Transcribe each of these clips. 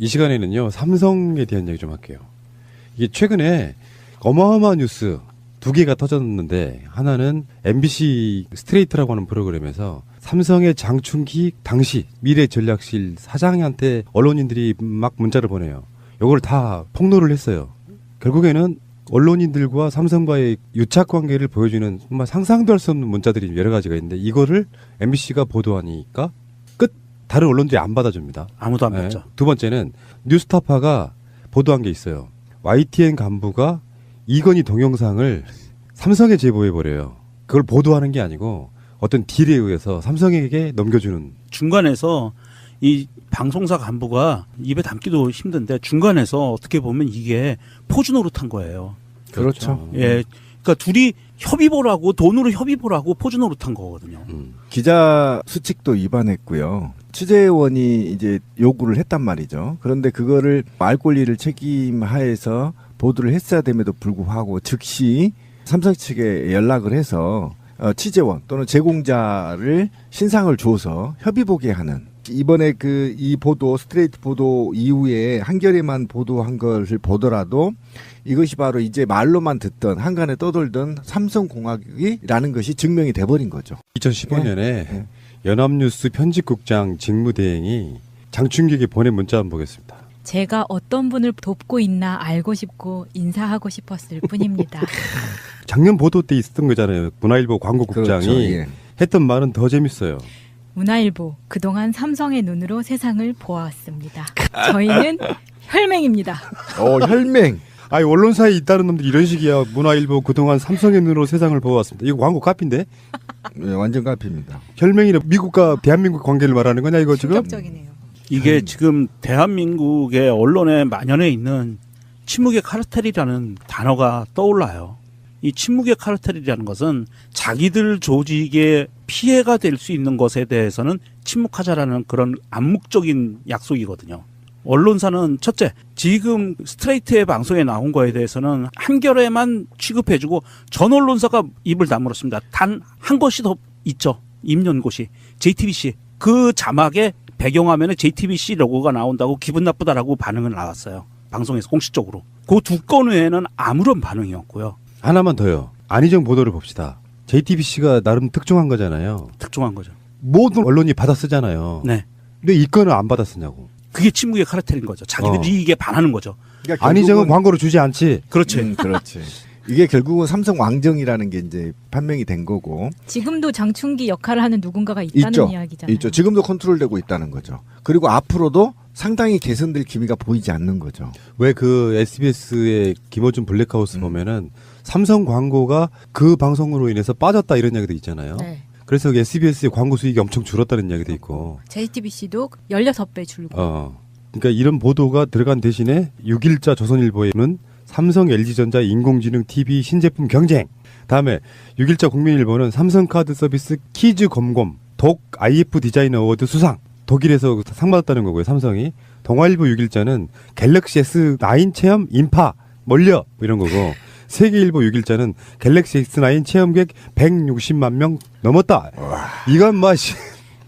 이 시간에는요, 삼성에 대한 얘기 좀 할게요. 이게 최근에 어마어마한 뉴스 두 개가 터졌는데, 하나는 MBC 스트레이트라고 하는 프로그램에서 삼성의 장충기 당시 미래전략실 사장한테 언론인들이 막 문자를 보내요. 이걸 다 폭로를 했어요. 결국에는 언론인들과 삼성과의 유착 관계를 보여주는 정말 상상도 할 수 없는 문자들이 여러 가지가 있는데, 이거를 MBC가 보도하니까 다른 언론들이 안 받아줍니다. 아무도 안 받죠. 네. 두 번째는 뉴스타파가 보도한 게 있어요. YTN 간부가 이건희 동영상을 삼성에 제보해버려요. 그걸 보도하는 게 아니고 어떤 딜에 의해서 삼성에게 넘겨주는. 중간에서 이 방송사 간부가 입에 담기도 힘든데 중간에서 어떻게 보면 이게 포주 노릇한 거예요. 그렇죠. 예, 그러니까 둘이 협의보라고 돈으로 협의보라고 포주 노릇한 거거든요. 기자 수칙도 위반했고요. 취재원이 이제 요구를 했단 말이죠. 그런데 그거를 알 권리를 책임하에서 보도를 했어야 됨에도 불구하고 즉시 삼성 측에 연락을 해서 취재원 또는 제공자를 신상을 줘서 협의보게 하는, 이번에 이 보도 스트레이트 보도 이후에 한겨레만 보도한 것을 보더라도 이것이 바로 이제 말로만 듣던 한간에 떠돌던 삼성공학이라는 것이 증명이 돼버린 거죠. 2015년에 네. 연합뉴스 편집국장 직무대행이 장충기에게 보낸 문자 한번 보겠습니다. 제가 어떤 분을 돕고 있나 알고 싶고 인사하고 싶었을 뿐입니다. 작년 보도 때 있었던 거잖아요. 문화일보 광고국장이. 그렇죠. 예. 했던 말은 더 재밌어요. 문화일보, 그동안 삼성의 눈으로 세상을 보아왔습니다. 저희는 혈맹입니다. 혈맹. 아니, 언론사에 있다는 놈들이 이런 식이야. 문화일보 그동안 삼성의 눈으로 세상을 보아왔습니다. 이거 광고 카피인데? 네, 완전 카피입니다. 혈맹이는 미국과 대한민국 관계를 말하는 거냐 이거 지금? 충격적이네요. 이게 지금 대한민국의 언론에 만연해 있는 침묵의 카르텔이라는 단어가 떠올라요. 이 침묵의 카르텔이라는 것은 자기들 조직에 피해가 될 수 있는 것에 대해서는 침묵하자라는 그런 암묵적인 약속이거든요. 언론사는 첫째, 지금 스트레이트의 방송에 나온 거에 대해서는 한겨레만 취급해주고 전 언론사가 입을 다물었습니다. 단 한 곳이 더 있죠. 입연곳이 JTBC. 그 자막에 배경화면에 JTBC 로고가 나온다고 기분 나쁘다라고 반응을 나왔어요. 방송에서 공식적으로. 그 두 건 외에는 아무런 반응이 없고요. 하나만 더요. 안희정 보도를 봅시다. JTBC가 나름 특종한 거잖아요. 특종한 거죠. 모든 언론이 받아 쓰잖아요. 네. 근데 이 건은 안 받아 쓰냐고. 그게 침묵의 카르텔인 거죠. 자기들 이익에 반하는 거죠. 그러니까 안희정은 광고를 주지 않지. 그렇지. 그렇지. 이게 결국은 삼성 왕정이라는 게 이제 판명이 된 거고. 지금도 장충기 역할을 하는 누군가가 있다는 있죠. 이야기잖아요. 있죠. 지금도 컨트롤되고 있다는 거죠. 그리고 앞으로도 상당히 개선될 기미가 보이지 않는 거죠. 왜 그 SBS의 김어준 블랙하우스 보면은 삼성 광고가 그 방송으로 인해서 빠졌다 이런 이야기도 있잖아요. 네. 그래서 SBS의 광고 수익이 엄청 줄었다는 이야기도 있고. JTBC도 16배 줄고. 그러니까 이런 보도가 들어간 대신에 6일자 조선일보에는 삼성 LG전자 인공지능 TV 신제품 경쟁. 다음에 6일자 국민일보는 삼성카드 서비스 키즈 검검 독 IF 디자인 어워드 수상. 독일에서 상 받았다는 거고요, 삼성이. 동아일보 6일자는 갤럭시 S9 체험 인파 몰려 이런 거고. 세계일보 6일자는 갤럭시 S9 체험객 160만 명 넘었다. 이건 뭐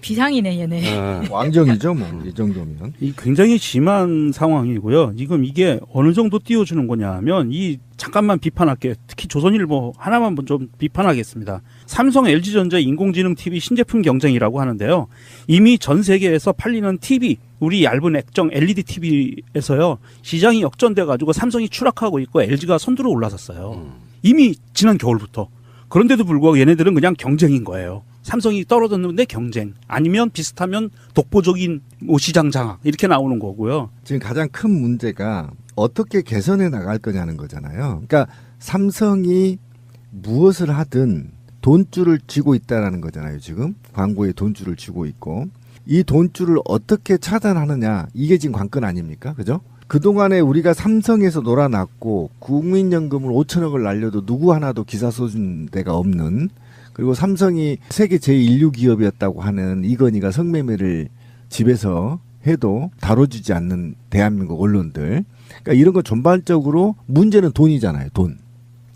비상이네 얘네. 왕정이죠, 뭐 이 정도면. 이 굉장히 심한 상황이고요. 지금 이게 어느 정도 띄워주는 거냐면 이 잠깐만 비판할게요. 특히 조선일보 하나만 좀 비판하겠습니다. 삼성 LG전자 인공지능 TV 신제품 경쟁이라고 하는데요. 이미 전 세계에서 팔리는 TV, 우리 얇은 액정 LED TV에서요. 시장이 역전돼 가지고 삼성이 추락하고 있고 LG가 선두로 올라섰어요. 이미 지난 겨울부터. 그런데도 불구하고 얘네들은 그냥 경쟁인 거예요. 삼성이 떨어졌는데 경쟁, 아니면 비슷하면 독보적인 시장 장악 이렇게 나오는 거고요. 지금 가장 큰 문제가 어떻게 개선해 나갈 거냐는 거잖아요. 그러니까 삼성이 무엇을 하든 돈줄을 쥐고 있다라는 거잖아요. 지금 광고에 돈줄을 쥐고 있고, 이 돈줄을 어떻게 차단하느냐, 이게 지금 관건 아닙니까? 그죠? 그동안에 우리가 삼성에서 놀아났고 국민연금을 5천억을 날려도 누구 하나도 기사 써준 데가 없는, 그리고 삼성이 세계 제1류 기업이었다고 하는 이건희가 성매매를 집에서 해도 다뤄주지 않는 대한민국 언론들. 그러니까 이런 거 전반적으로 문제는 돈이잖아요. 돈.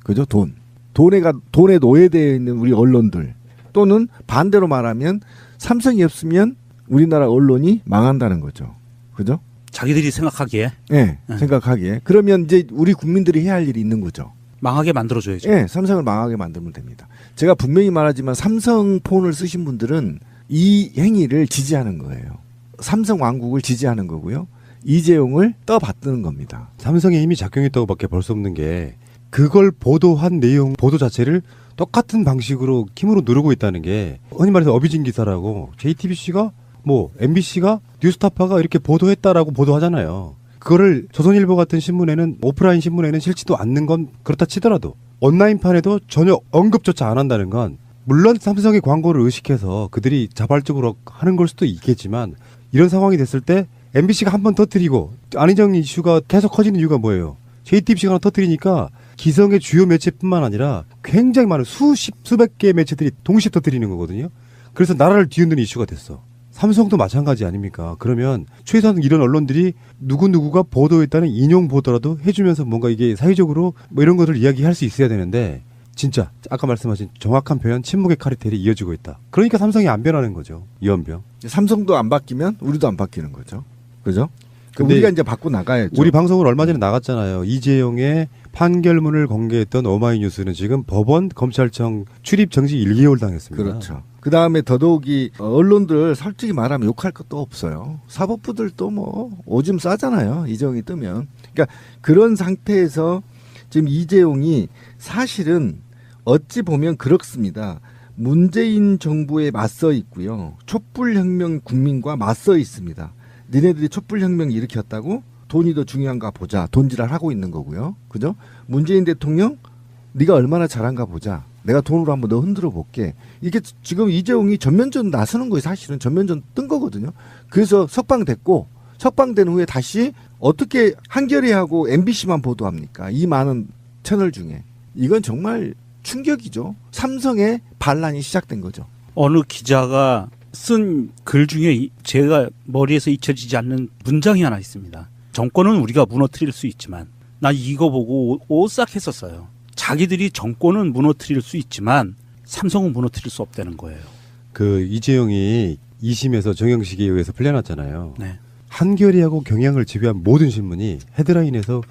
그죠? 돈. 돈에 노예되어 있는 우리 언론들. 또는 반대로 말하면 삼성이 없으면 우리나라 언론이 망한다는 거죠. 그죠? 자기들이 생각하기에 예, 네. 생각하기에. 그러면 이제 우리 국민들이 해야 할 일이 있는 거죠. 망하게 만들어줘야죠. 예, 삼성을 망하게 만들면 됩니다. 제가 분명히 말하지만 삼성 폰을 쓰신 분들은 이 행위를 지지하는 거예요. 삼성 왕국을 지지하는 거고요. 이재용을 떠받드는 겁니다. 삼성의 힘이 작용했다고밖에 볼 수 없는 게 그걸 보도한 내용 보도 자체를 똑같은 방식으로 힘으로 누르고 있다는 게 흔히 말해서 어비진 기사라고 JTBC가 뭐 MBC가 뉴스타파가 이렇게 보도했다라고 보도하잖아요. 그거를 조선일보 같은 신문에는 오프라인 신문에는 실지도 않는 건 그렇다 치더라도 온라인판에도 전혀 언급조차 안 한다는 건 물론 삼성의 광고를 의식해서 그들이 자발적으로 하는 걸 수도 있겠지만 이런 상황이 됐을 때 MBC가 한 번 터뜨리고 안희정 이슈가 계속 커지는 이유가 뭐예요? JTBC가 하나 터뜨리니까 기성의 주요 매체뿐만 아니라 굉장히 많은 수백 개의 매체들이 동시에 터뜨리는 거거든요. 그래서 나라를 뒤흔드는 이슈가 됐어. 삼성도 마찬가지 아닙니까? 그러면 최소한 이런 언론들이 누구누구가 보도했다는 인용 보도라도 해주면서 뭔가 이게 사회적으로 뭐 이런 것을 이야기할 수 있어야 되는데 진짜 아까 말씀하신 정확한 표현 침묵의 카르텔이 이어지고 있다. 그러니까 삼성이 안 변하는 거죠. 이원병. 삼성도 안 바뀌면 우리도 안 바뀌는 거죠. 그죠? 근데 우리가 이제 바꿔 나가야죠. 우리 방송을 얼마 전에 나갔잖아요. 이재용의 판결문을 공개했던 오마이뉴스는 지금 법원 검찰청 출입 정지 1개월 당했습니다. 그렇죠. 그 다음에 더더욱이 언론들 솔직히 말하면 욕할 것도 없어요. 사법부들도 뭐 오줌 싸잖아요. 이재용이 뜨면. 그러니까 그런 상태에서 지금 이재용이 사실은 어찌 보면 그렇습니다. 문재인 정부에 맞서 있고요. 촛불혁명 국민과 맞서 있습니다. 니네들이 촛불혁명 일으켰다고 돈이 더 중요한가 보자. 돈지랄 하고 있는 거고요. 그죠? 문재인 대통령 네가 얼마나 잘한가 보자. 내가 돈으로 한번 너 흔들어 볼게. 이게 지금 이재용이 전면전 나서는 거예요. 사실은 전면전 뜬 거거든요. 그래서 석방됐고 석방된 후에 다시 어떻게 한겨레하고 MBC만 보도합니까? 이 많은 채널 중에. 이건 정말 충격이죠. 삼성의 반란이 시작된 거죠. 어느 기자가 쓴 글 중에 제가 머리에서 잊혀지지 않는 문장이 하나 있습니다. 정권은 우리가 무너뜨릴 수 있지만 나 이거 보고 오싹했었어요. 자기들이 정권은 무너뜨릴 수 있지만 삼성은 무너뜨릴 수 없다는 거예요. 그 이재용이 2심에서 정영식에 의해서 풀려났잖아요. 네. 한겨레하고 경향을 지배한 모든 신문이 헤드라인에서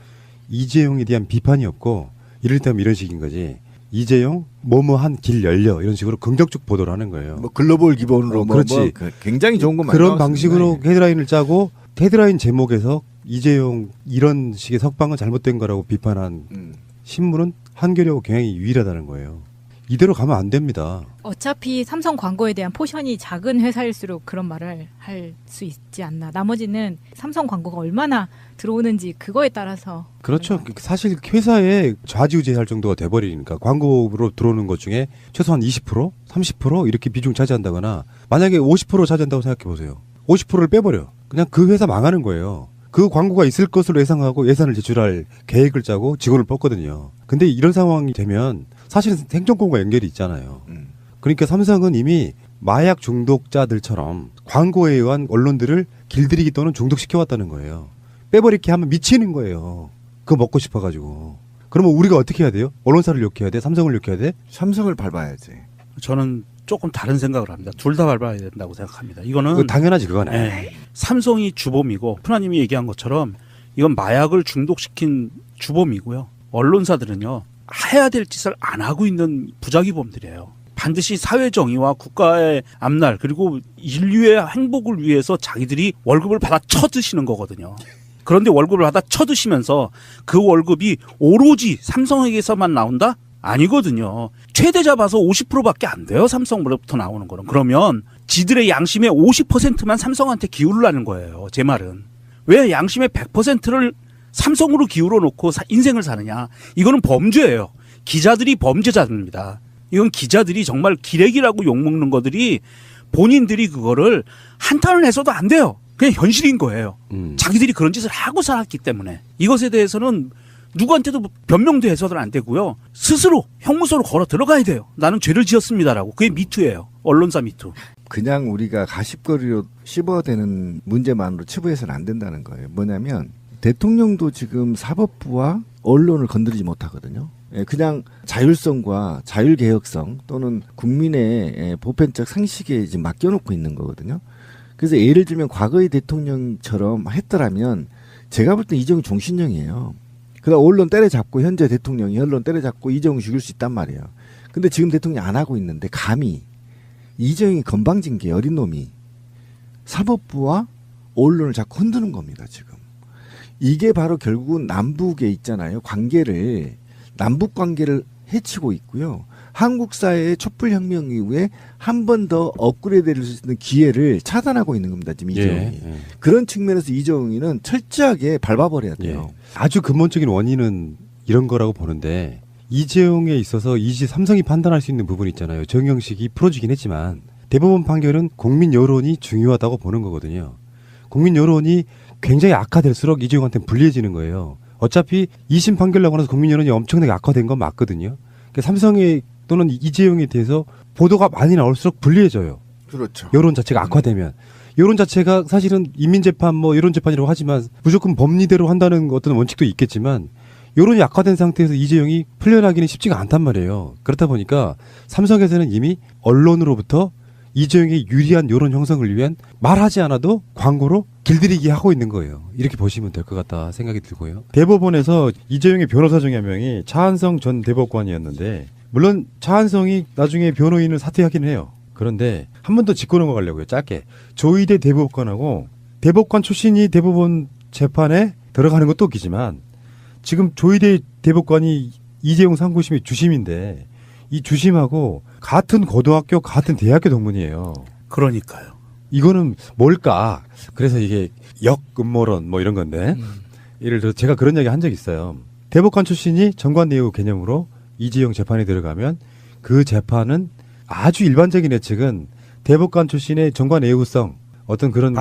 이재용에 대한 비판이 없고 이를테면 이런 식인 거지. 이재용 뭐뭐한 길 열려 이런 식으로 긍정적 보도를 하는 거예요. 뭐 글로벌 기본으로 그렇지. 굉장히 좋은 것만 그런 나왔습니다. 방식으로 헤드라인을 짜고 헤드라인 제목에서 이재용 이런 식의 석방은 잘못된 거라고 비판한 신문은 한겨레하고 경향이 유일하다는 거예요. 이대로 가면 안 됩니다. 어차피 삼성 광고에 대한 포션이 작은 회사일수록 그런 말을 할 수 있지 않나. 나머지는 삼성 광고가 얼마나 들어오는지 그거에 따라서. 그렇죠. 사실 회사에 좌지우지할 정도가 돼버리니까 광고로 들어오는 것 중에 최소한 20%, 30% 이렇게 비중 차지한다거나 만약에 50% 차지한다고 생각해 보세요. 50%를 빼버려. 그냥 그 회사 망하는 거예요. 그 광고가 있을 것으로 예상하고 예산을 제출할 계획을 짜고 직원을 뽑거든요. 근데 이런 상황이 되면 사실은 행정권과 연결이 있잖아요. 그러니까 삼성은 이미 마약 중독자들처럼 광고에 의한 언론들을 길들이기 또는 중독시켜왔다는 거예요. 빼버리게 하면 미치는 거예요. 그거 먹고 싶어가지고. 그러면 우리가 어떻게 해야 돼요? 언론사를 욕해야 돼? 삼성을 욕해야 돼? 삼성을 밟아야지. 저는 조금 다른 생각을 합니다. 둘 다 밟아야 된다고 생각합니다. 이거는 당연하지 그거는. 삼성이 주범이고 프나님이 얘기한 것처럼 이건 마약을 중독시킨 주범이고요. 언론사들은요. 해야 될 짓을 안 하고 있는 부작위범들이에요. 반드시 사회 정의와 국가의 앞날 그리고 인류의 행복을 위해서 자기들이 월급을 받아 쳐드시는 거거든요. 그런데 월급을 받아 쳐드시면서 그 월급이 오로지 삼성에게서만 나온다? 아니거든요. 최대 잡아서 50%밖에 안 돼요. 삼성으로부터 나오는 거는. 그러면 지들의 양심의 50%만 삼성한테 기울라는 거예요. 제 말은. 왜 양심의 100%를 삼성으로 기울어 놓고 인생을 사느냐. 이거는 범죄예요. 기자들이 범죄자입니다. 이건 기자들이 정말 기레기라고 욕먹는 것들이 본인들이 그거를 한탄을 해서도 안 돼요. 그냥 현실인 거예요. 자기들이 그런 짓을 하고 살았기 때문에. 이것에 대해서는 누구한테도 변명도 해서는 안 되고요. 스스로 형무소로 걸어 들어가야 돼요. 나는 죄를 지었습니다라고. 그게 미투예요. 언론사 미투. 그냥 우리가 가십거리로 씹어대는 문제만으로 치부해서는 안 된다는 거예요. 뭐냐면 대통령도 지금 사법부와 언론을 건드리지 못하거든요. 그냥 자율성과 자율개혁성 또는 국민의 보편적 상식에 지금 맡겨놓고 있는 거거든요. 그래서 예를 들면 과거의 대통령처럼 했더라면 제가 볼 때 이재용 종신형이에요. 그다음 언론 때려잡고 현재 대통령이 언론 때려잡고 이재용 죽일 수 있단 말이에요. 근데 지금 대통령이 안 하고 있는데 감히 이재용이 건방진 게 어린 놈이 사법부와 언론을 자꾸 흔드는 겁니다. 지금. 이게 바로 결국은 남북에 있잖아요. 관계를 남북 관계를 해치고 있고요. 한국 사회의 촛불혁명 이후에 한 번 더 업그레이드될 수 있는 기회를 차단하고 있는 겁니다. 지금 이재용이. 예. 그런 측면에서 이재용이는 철저하게 밟아버려야 돼요. 예. 아주 근본적인 원인은 이런 거라고 보는데 이재용에 있어서 삼성이 판단할 수 있는 부분이 있잖아요. 정영식이 풀어주긴 했지만 대법원 판결은 국민 여론이 중요하다고 보는 거거든요. 국민 여론이 굉장히 악화될수록 이재용한테는 불리해지는 거예요. 어차피 2심 판결 나고 나서 국민 여론이 엄청나게 악화된 건 맞거든요. 그러니까 삼성에 또는 이재용에 대해서 보도가 많이 나올수록 불리해져요. 그렇죠. 여론 자체가 악화되면. 여론 자체가 사실은 인민재판 여론재판이라고 하지만 무조건 법리대로 한다는 어떤 원칙도 있겠지만 여론이 악화된 상태에서 이재용이 풀려나기는 쉽지가 않단 말이에요. 그렇다 보니까 삼성에서는 이미 언론으로부터 이재용의 유리한 여론 형성을 위한 말하지 않아도 광고로 길들이기 하고 있는 거예요. 이렇게 보시면 될 것 같다 생각이 들고요. 대법원에서 이재용의 변호사 중에 한 명이 차한성 전 대법관이었는데 물론 차한성이 나중에 변호인을 사퇴하긴 해요. 그런데 한 번 더 짚고 넘어가려고요. 짧게. 조희대 대법관하고 대법관 출신이 대법원 재판에 들어가는 것도 웃기지만 지금 조희대 대법관이 이재용 상고심의 주심인데 이 주심하고 같은 고등학교 같은 대학교 동문이에요. 그러니까요. 이거는 뭘까? 그래서 이게 역음모론 이런 건데 예를 들어 제가 그런 얘기 한 적이 있어요. 대법관 출신이 정관예우 개념으로 이재용 재판에 들어가면 그 재판은 아주 일반적인 예측은 대법관 출신의 정관예우성 어떤 그런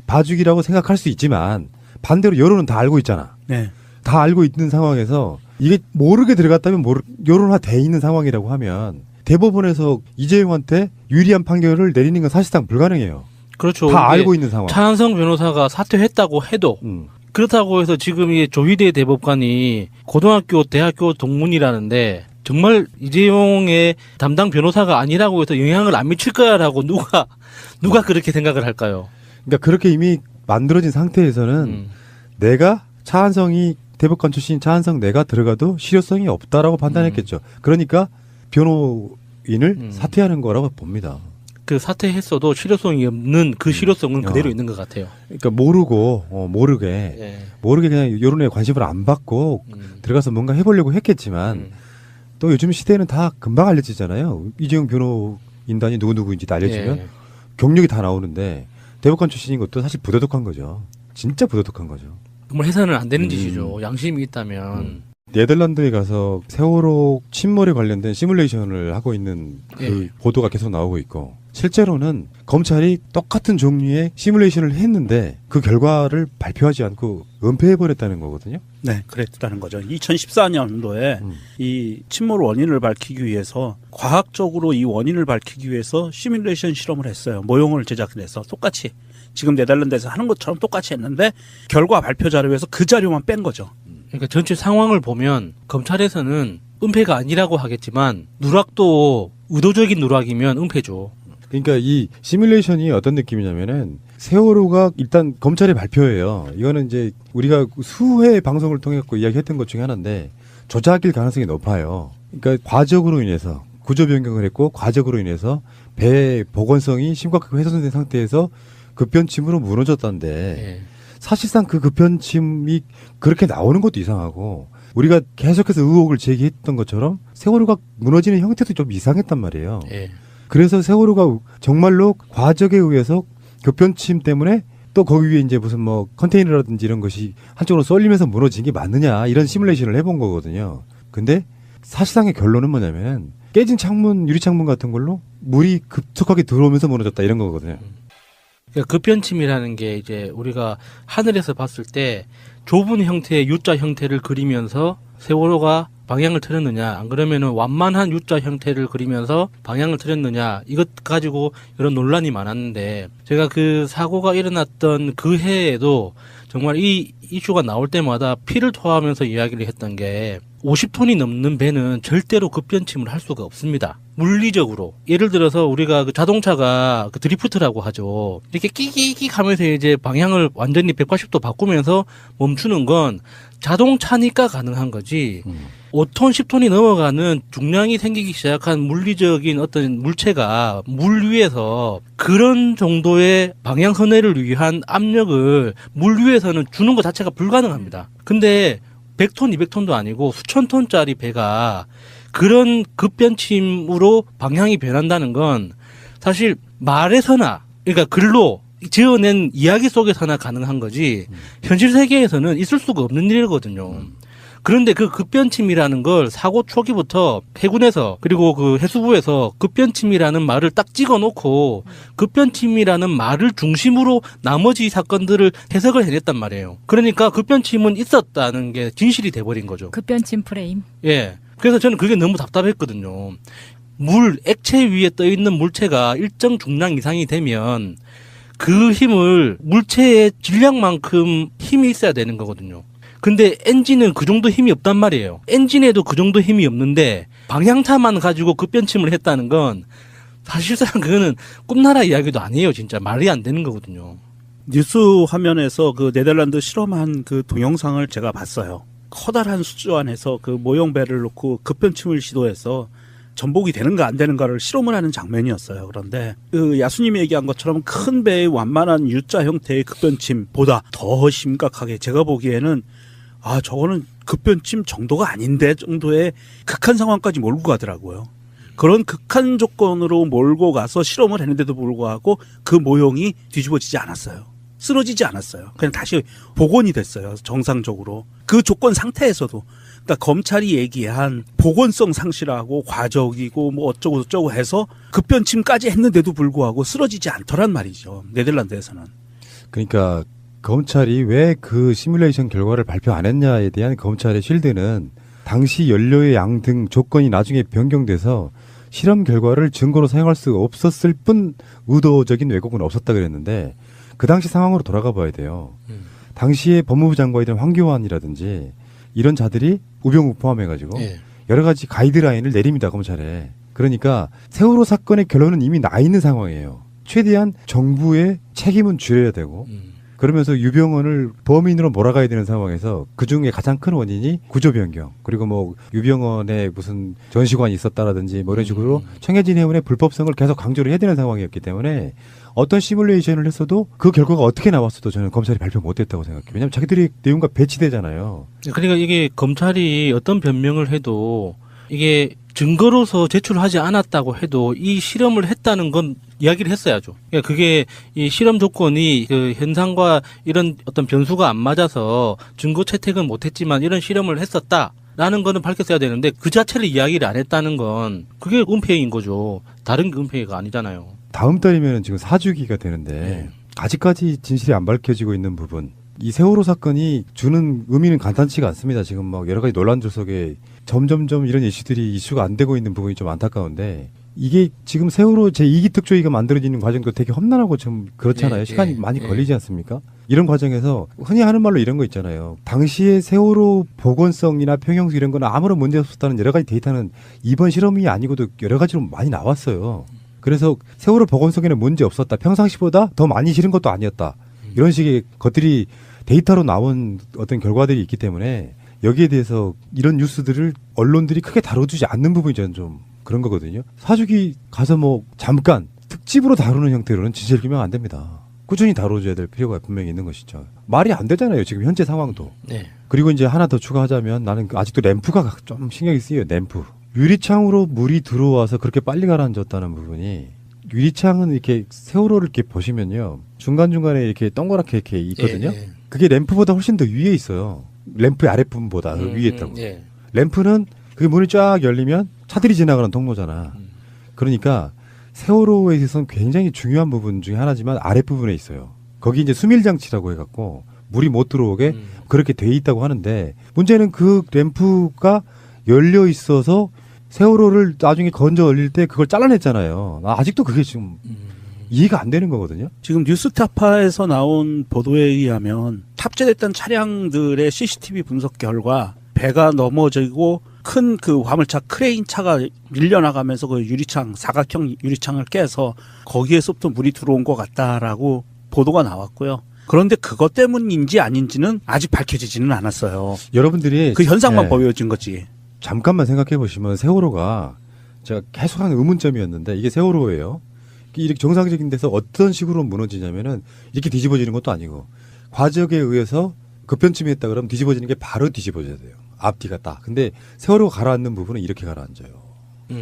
봐주기라고 생각할 수 있지만 반대로 여론은 다 알고 있잖아. 네. 다 알고 있는 상황에서 이게 모르게 들어갔다면 여론화돼 있는 상황이라고 하면 대법원에서 이재용한테 유리한 판결을 내리는 건 사실상 불가능해요. 그렇죠. 다 알고 있는 상황. 차한성 변호사가 사퇴했다고 해도 그렇다고 해서 지금 이 조희대 대법관이 고등학교, 대학교 동문이라는데 정말 이재용의 담당 변호사가 아니라고 해서 영향을 안 미칠 거야라고 누가 그렇게 생각을 할까요? 그러니까 그렇게 이미 만들어진 상태에서는 내가 차한성이 대법관 출신 차한성 내가 들어가도 실효성이 없다라고 판단했겠죠. 그러니까 변호인을 사퇴하는 거라고 봅니다. 그 사퇴했어도 실효성이 없는 그 실효성은 그대로 있는 것 같아요. 그러니까 모르게 그냥 여론에 관심을 안 받고 들어가서 뭔가 해보려고 했겠지만 또 요즘 시대는 다 금방 알려지잖아요. 이재용 변호인단이 누구인지 다 알려지면 경력이 다 나오는데 대법관 출신인 것도 사실 부도덕한 거죠. 진짜 부도덕한 거죠. 정말 해서는 안 되는 짓이죠. 양심이 있다면. 네덜란드에 가서 세월호 침몰에 관련된 시뮬레이션을 하고 있는 그 보도가 계속 나오고 있고 실제로는 검찰이 똑같은 종류의 시뮬레이션을 했는데 그 결과를 발표하지 않고 은폐해버렸다는 거거든요. 네, 그랬다는 거죠. 2014년도에 이 침몰 원인을 밝히기 위해서 과학적으로 이 원인을 밝히기 위해서 시뮬레이션 실험을 했어요. 모형을 제작해서 똑같이 지금 네덜란드에서 하는 것처럼 똑같이 했는데 결과 발표 자료에서 그 자료만 뺀 거죠. 그러니까 전체 상황을 보면 검찰에서는 은폐가 아니라고 하겠지만 누락도 의도적인 누락이면 은폐죠. 그러니까 이 시뮬레이션이 어떤 느낌이냐면은 세월호가 일단 검찰의 발표예요. 이거는 이제 우리가 수회 방송을 통해 이야기했던 것 중에 하나인데 조작일 가능성이 높아요. 그러니까 과적으로 인해서 구조 변경을 했고 과적으로 인해서 배 복원성이 심각하게 훼손된 상태에서 급변침으로 무너졌다는데 사실상 그 급변침이 그렇게 나오는 것도 이상하고 우리가 계속해서 의혹을 제기했던 것처럼 세월호가 무너지는 형태도 좀 이상했단 말이에요. 그래서 세월호가 정말로 과적에 의해서 급변침 때문에 또 거기 위에 이제 무슨 컨테이너라든지 이런 것이 한쪽으로 쏠리면서 무너진 게 맞느냐 이런 시뮬레이션을 해본 거거든요. 근데 사실상의 결론은 뭐냐면 깨진 창문, 유리창문 같은 걸로 물이 급속하게 들어오면서 무너졌다 이런 거거든요. 그러니까 급변침이라는 게 이제 우리가 하늘에서 봤을 때 좁은 형태의 U자 형태를 그리면서 세월호가 방향을 틀었느냐, 안 그러면은 완만한 U자 형태를 그리면서 방향을 틀었느냐, 이것 가지고 이런 논란이 많았는데, 제가 그 사고가 일어났던 그 해에도 정말 이 이슈가 나올 때마다 피를 토하면서 이야기를 했던 게 50톤이 넘는 배는 절대로 급변침을 할 수가 없습니다. 물리적으로 예를 들어서 우리가 그 자동차가 그 드리프트라고 하죠. 이렇게 끼끼끼 하면서 이제 방향을 완전히 180도 바꾸면서 멈추는 건 자동차니까 가능한 거지. 5톤, 10톤이 넘어가는 중량이 생기기 시작한 물리적인 어떤 물체가 물 위에서 그런 정도의 방향 선회를 위한 압력을 물 위에서는 주는 것 자체가 불가능합니다. 근데 100톤, 200톤도 아니고 수천 톤짜리 배가 그런 급변침으로 방향이 변한다는 건 사실 말에서나, 그러니까 글로 지어낸 이야기 속에서나 가능한 거지 현실 세계에서는 있을 수가 없는 일이거든요. 그런데 그 급변침이라는 걸 사고 초기부터 해군에서 그리고 그 해수부에서 급변침이라는 말을 딱 찍어놓고 급변침이라는 말을 중심으로 나머지 사건들을 해석을 해냈단 말이에요. 그러니까 급변침은 있었다는 게 진실이 돼버린 거죠. 급변침 프레임. 예. 그래서 저는 그게 너무 답답했거든요. 액체 위에 떠 있는 물체가 일정 중량 이상이 되면 그 힘을 물체의 질량만큼 힘이 있어야 되는 거거든요. 근데 엔진은 그 정도 힘이 없단 말이에요. 엔진에도 그 정도 힘이 없는데 방향타만 가지고 급변침을 했다는 건 사실상 그거는 꿈나라 이야기도 아니에요. 진짜 말이 안 되는 거거든요. 뉴스 화면에서 그 네덜란드 실험한 그 동영상을 제가 봤어요. 커다란 수조 안에서 그 모형배를 놓고 급변침을 시도해서 전복이 되는가 안 되는가를 실험을 하는 장면이었어요. 그런데 그 야수님이 얘기한 것처럼 큰 배의 완만한 U자 형태의 급변침보다 더 심각하게 제가 보기에는 저거는 급변침 정도가 아닌데 정도의 극한 상황까지 몰고 가더라고요. 그런 극한 조건으로 몰고 가서 실험을 했는데도 불구하고 그 모형이 뒤집어지지 않았어요. 쓰러지지 않았어요. 그냥 다시 복원이 됐어요. 정상적으로. 그 조건 상태에서도. 그러니까 검찰이 얘기한 복원성 상실하고 과적이고 뭐 어쩌고 저쩌고 해서 급변침까지 했는데도 불구하고 쓰러지지 않더란 말이죠. 네덜란드에서는. 그러니까 검찰이 왜 그 시뮬레이션 결과를 발표 안 했냐에 대한 검찰의 쉴드는 당시 연료의 양 등 조건이 나중에 변경돼서 실험 결과를 증거로 사용할 수 없었을 뿐 의도적인 왜곡은 없었다 그랬는데 그 당시 상황으로 돌아가 봐야 돼요. 당시에 법무부 장관이던 황교안이라든지 이런 자들이 우병우 포함해가지고 예. 여러 가지 가이드라인을 내립니다, 검찰에. 그러니까 세월호 사건의 결론은 이미 나 있는 상황이에요. 최대한 정부의 책임은 줄여야 되고 그러면서 유병헌을 범인으로 몰아가야 되는 상황에서 그중에 가장 큰 원인이 구조 변경 그리고 뭐 유병헌의 무슨 전시관이 있었다라든지 뭐 이런 식으로 청해진 해운의 불법성을 계속 강조를 해야 되는 상황이었기 때문에 어떤 시뮬레이션을 했어도 그 결과가 어떻게 나왔어도 저는 검찰이 발표 못했다고 생각해요. 왜냐하면 자기들이 내용과 배치되잖아요. 그러니까 이게 검찰이 어떤 변명을 해도 이게 증거로서 제출하지 않았다고 해도 이 실험을 했다는 건 이야기를 했어야죠. 그러니까 그게 이 실험 조건이 그 현상과 이런 어떤 변수가 안 맞아서 증거 채택은 못했지만 이런 실험을 했었다라는 거는 밝혔어야 되는데 그 자체를 이야기를 안 했다는 건 그게 은폐인 거죠. 다른 은폐가 아니잖아요. 다음 달이면 지금 4주기가 되는데 아직까지 진실이 안 밝혀지고 있는 부분. 이 세월호 사건이 주는 의미는 간단치가 않습니다. 지금 막 여러 가지 논란들 속에 점점점 이런 이슈가 안 되고 있는 부분이 좀 안타까운데 이게 지금 세월호 제2기 특조위가 만들어지는 과정도 되게 험난하고 좀 그렇잖아요. 시간이 많이 걸리지 않습니까? 이런 과정에서 흔히 하는 말로 이런 거 있잖아요. 당시에 세월호 복원성이나 평형수 이런 거는 아무런 문제 없었다는 여러 가지 데이터는 이번 실험이 아니고도 여러 가지로 많이 나왔어요. 그래서 세월호 복원성에는 문제 없었다. 평상시보다 더 많이 실은 것도 아니었다. 이런 식의 것들이 데이터로 나온 어떤 결과들이 있기 때문에 여기에 대해서 이런 뉴스들을 언론들이 크게 다뤄주지 않는 부분이 저는 좀 그런 거거든요. 4주기 가서 뭐 잠깐 특집으로 다루는 형태로는 진실 규명 안 됩니다. 꾸준히 다뤄줘야 될 필요가 분명히 있는 것이죠. 말이 안 되잖아요. 지금 현재 상황도. 네. 그리고 이제 하나 더 추가하자면 나는 아직도 램프가 좀 신경이 쓰여요. 램프. 유리창으로 물이 들어와서 그렇게 빨리 가라앉았다는 부분이 유리창은 이렇게 세월호를 이렇게 보시면요. 중간중간에 이렇게 동그랗게 이렇게 있거든요. 예. 그게 램프보다 훨씬 더 위에 있어요. 램프의 아랫부분보다 더 위에 있다고. 예. 램프는 그게 문이 쫙 열리면 차들이 지나가는 통로잖아. 그러니까 세월호에 있어서는 굉장히 중요한 부분 중에 하나지만 아랫부분에 있어요. 거기 이제 수밀장치라고 해갖고 물이 못 들어오게 그렇게 돼 있다고 하는데 문제는 그 램프가 열려 있어서 세월호를 나중에 건져 올릴 때 그걸 잘라냈잖아요. 아직도 그게 지금 이해가 안 되는 거거든요. 지금 뉴스타파에서 나온 보도에 의하면 탑재됐던 차량들의 CCTV 분석 결과 배가 넘어지고 큰 그 화물차 크레인 차가 밀려나가면서 그 유리창 사각형 유리창을 깨서 거기에서부터 물이 들어온 것 같다라고 보도가 나왔고요. 그런데 그것 때문인지 아닌지는 아직 밝혀지지는 않았어요. 여러분들이 그 현상만 예, 보여진 거지. 잠깐만 생각해 보시면 세월호가 제가 계속 하는 의문점이었는데 이게 세월호예요. 이렇게 정상적인 데서 어떤 식으로 무너지냐면은 이렇게 뒤집어지는 것도 아니고 과적에 의해서 급변침이 했다 그러면 뒤집어지는 게 바로 뒤집어져야 돼요. 앞뒤가 딱. 근데 세월호가 가라앉는 부분은 이렇게 가라앉아요.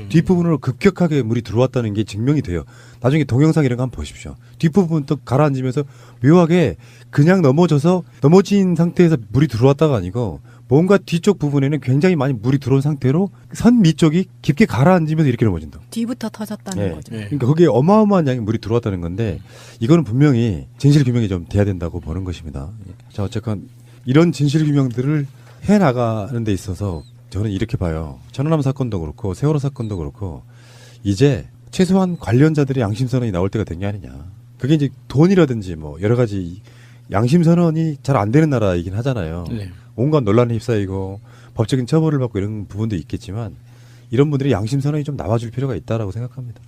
뒷부분으로 급격하게 물이 들어왔다는 게 증명이 돼요. 나중에 동영상 이런 거 한번 보십시오. 뒷부분 또 가라앉으면서 묘하게 그냥 넘어진 상태에서 물이 들어왔다가 아니고 뭔가 뒤쪽 부분에는 굉장히 많이 물이 들어온 상태로 선 밑쪽이 깊게 가라앉으면서 이렇게 넘어진다. 뒤부터 터졌다는 예. 거죠. 예. 그러니까 거기에 어마어마한 양의 물이 들어왔다는 건데 이거는 분명히 진실 규명이 좀 돼야 된다고 보는 것입니다. 자, 어쨌건 이런 진실 규명들을 해 나가는 데 있어서 저는 이렇게 봐요. 천안함 사건도 그렇고 세월호 사건도 그렇고 이제 최소한 관련자들의 양심 선언이 나올 때가 된 게 아니냐. 그게 이제 돈이라든지 뭐 여러 가지 양심 선언이 잘 안 되는 나라이긴 하잖아요. 네. 온갖 논란에 휩싸이고 법적인 처벌을 받고 이런 부분도 있겠지만 이런 분들이 양심 선언이 좀 나와줄 필요가 있다라고 생각합니다.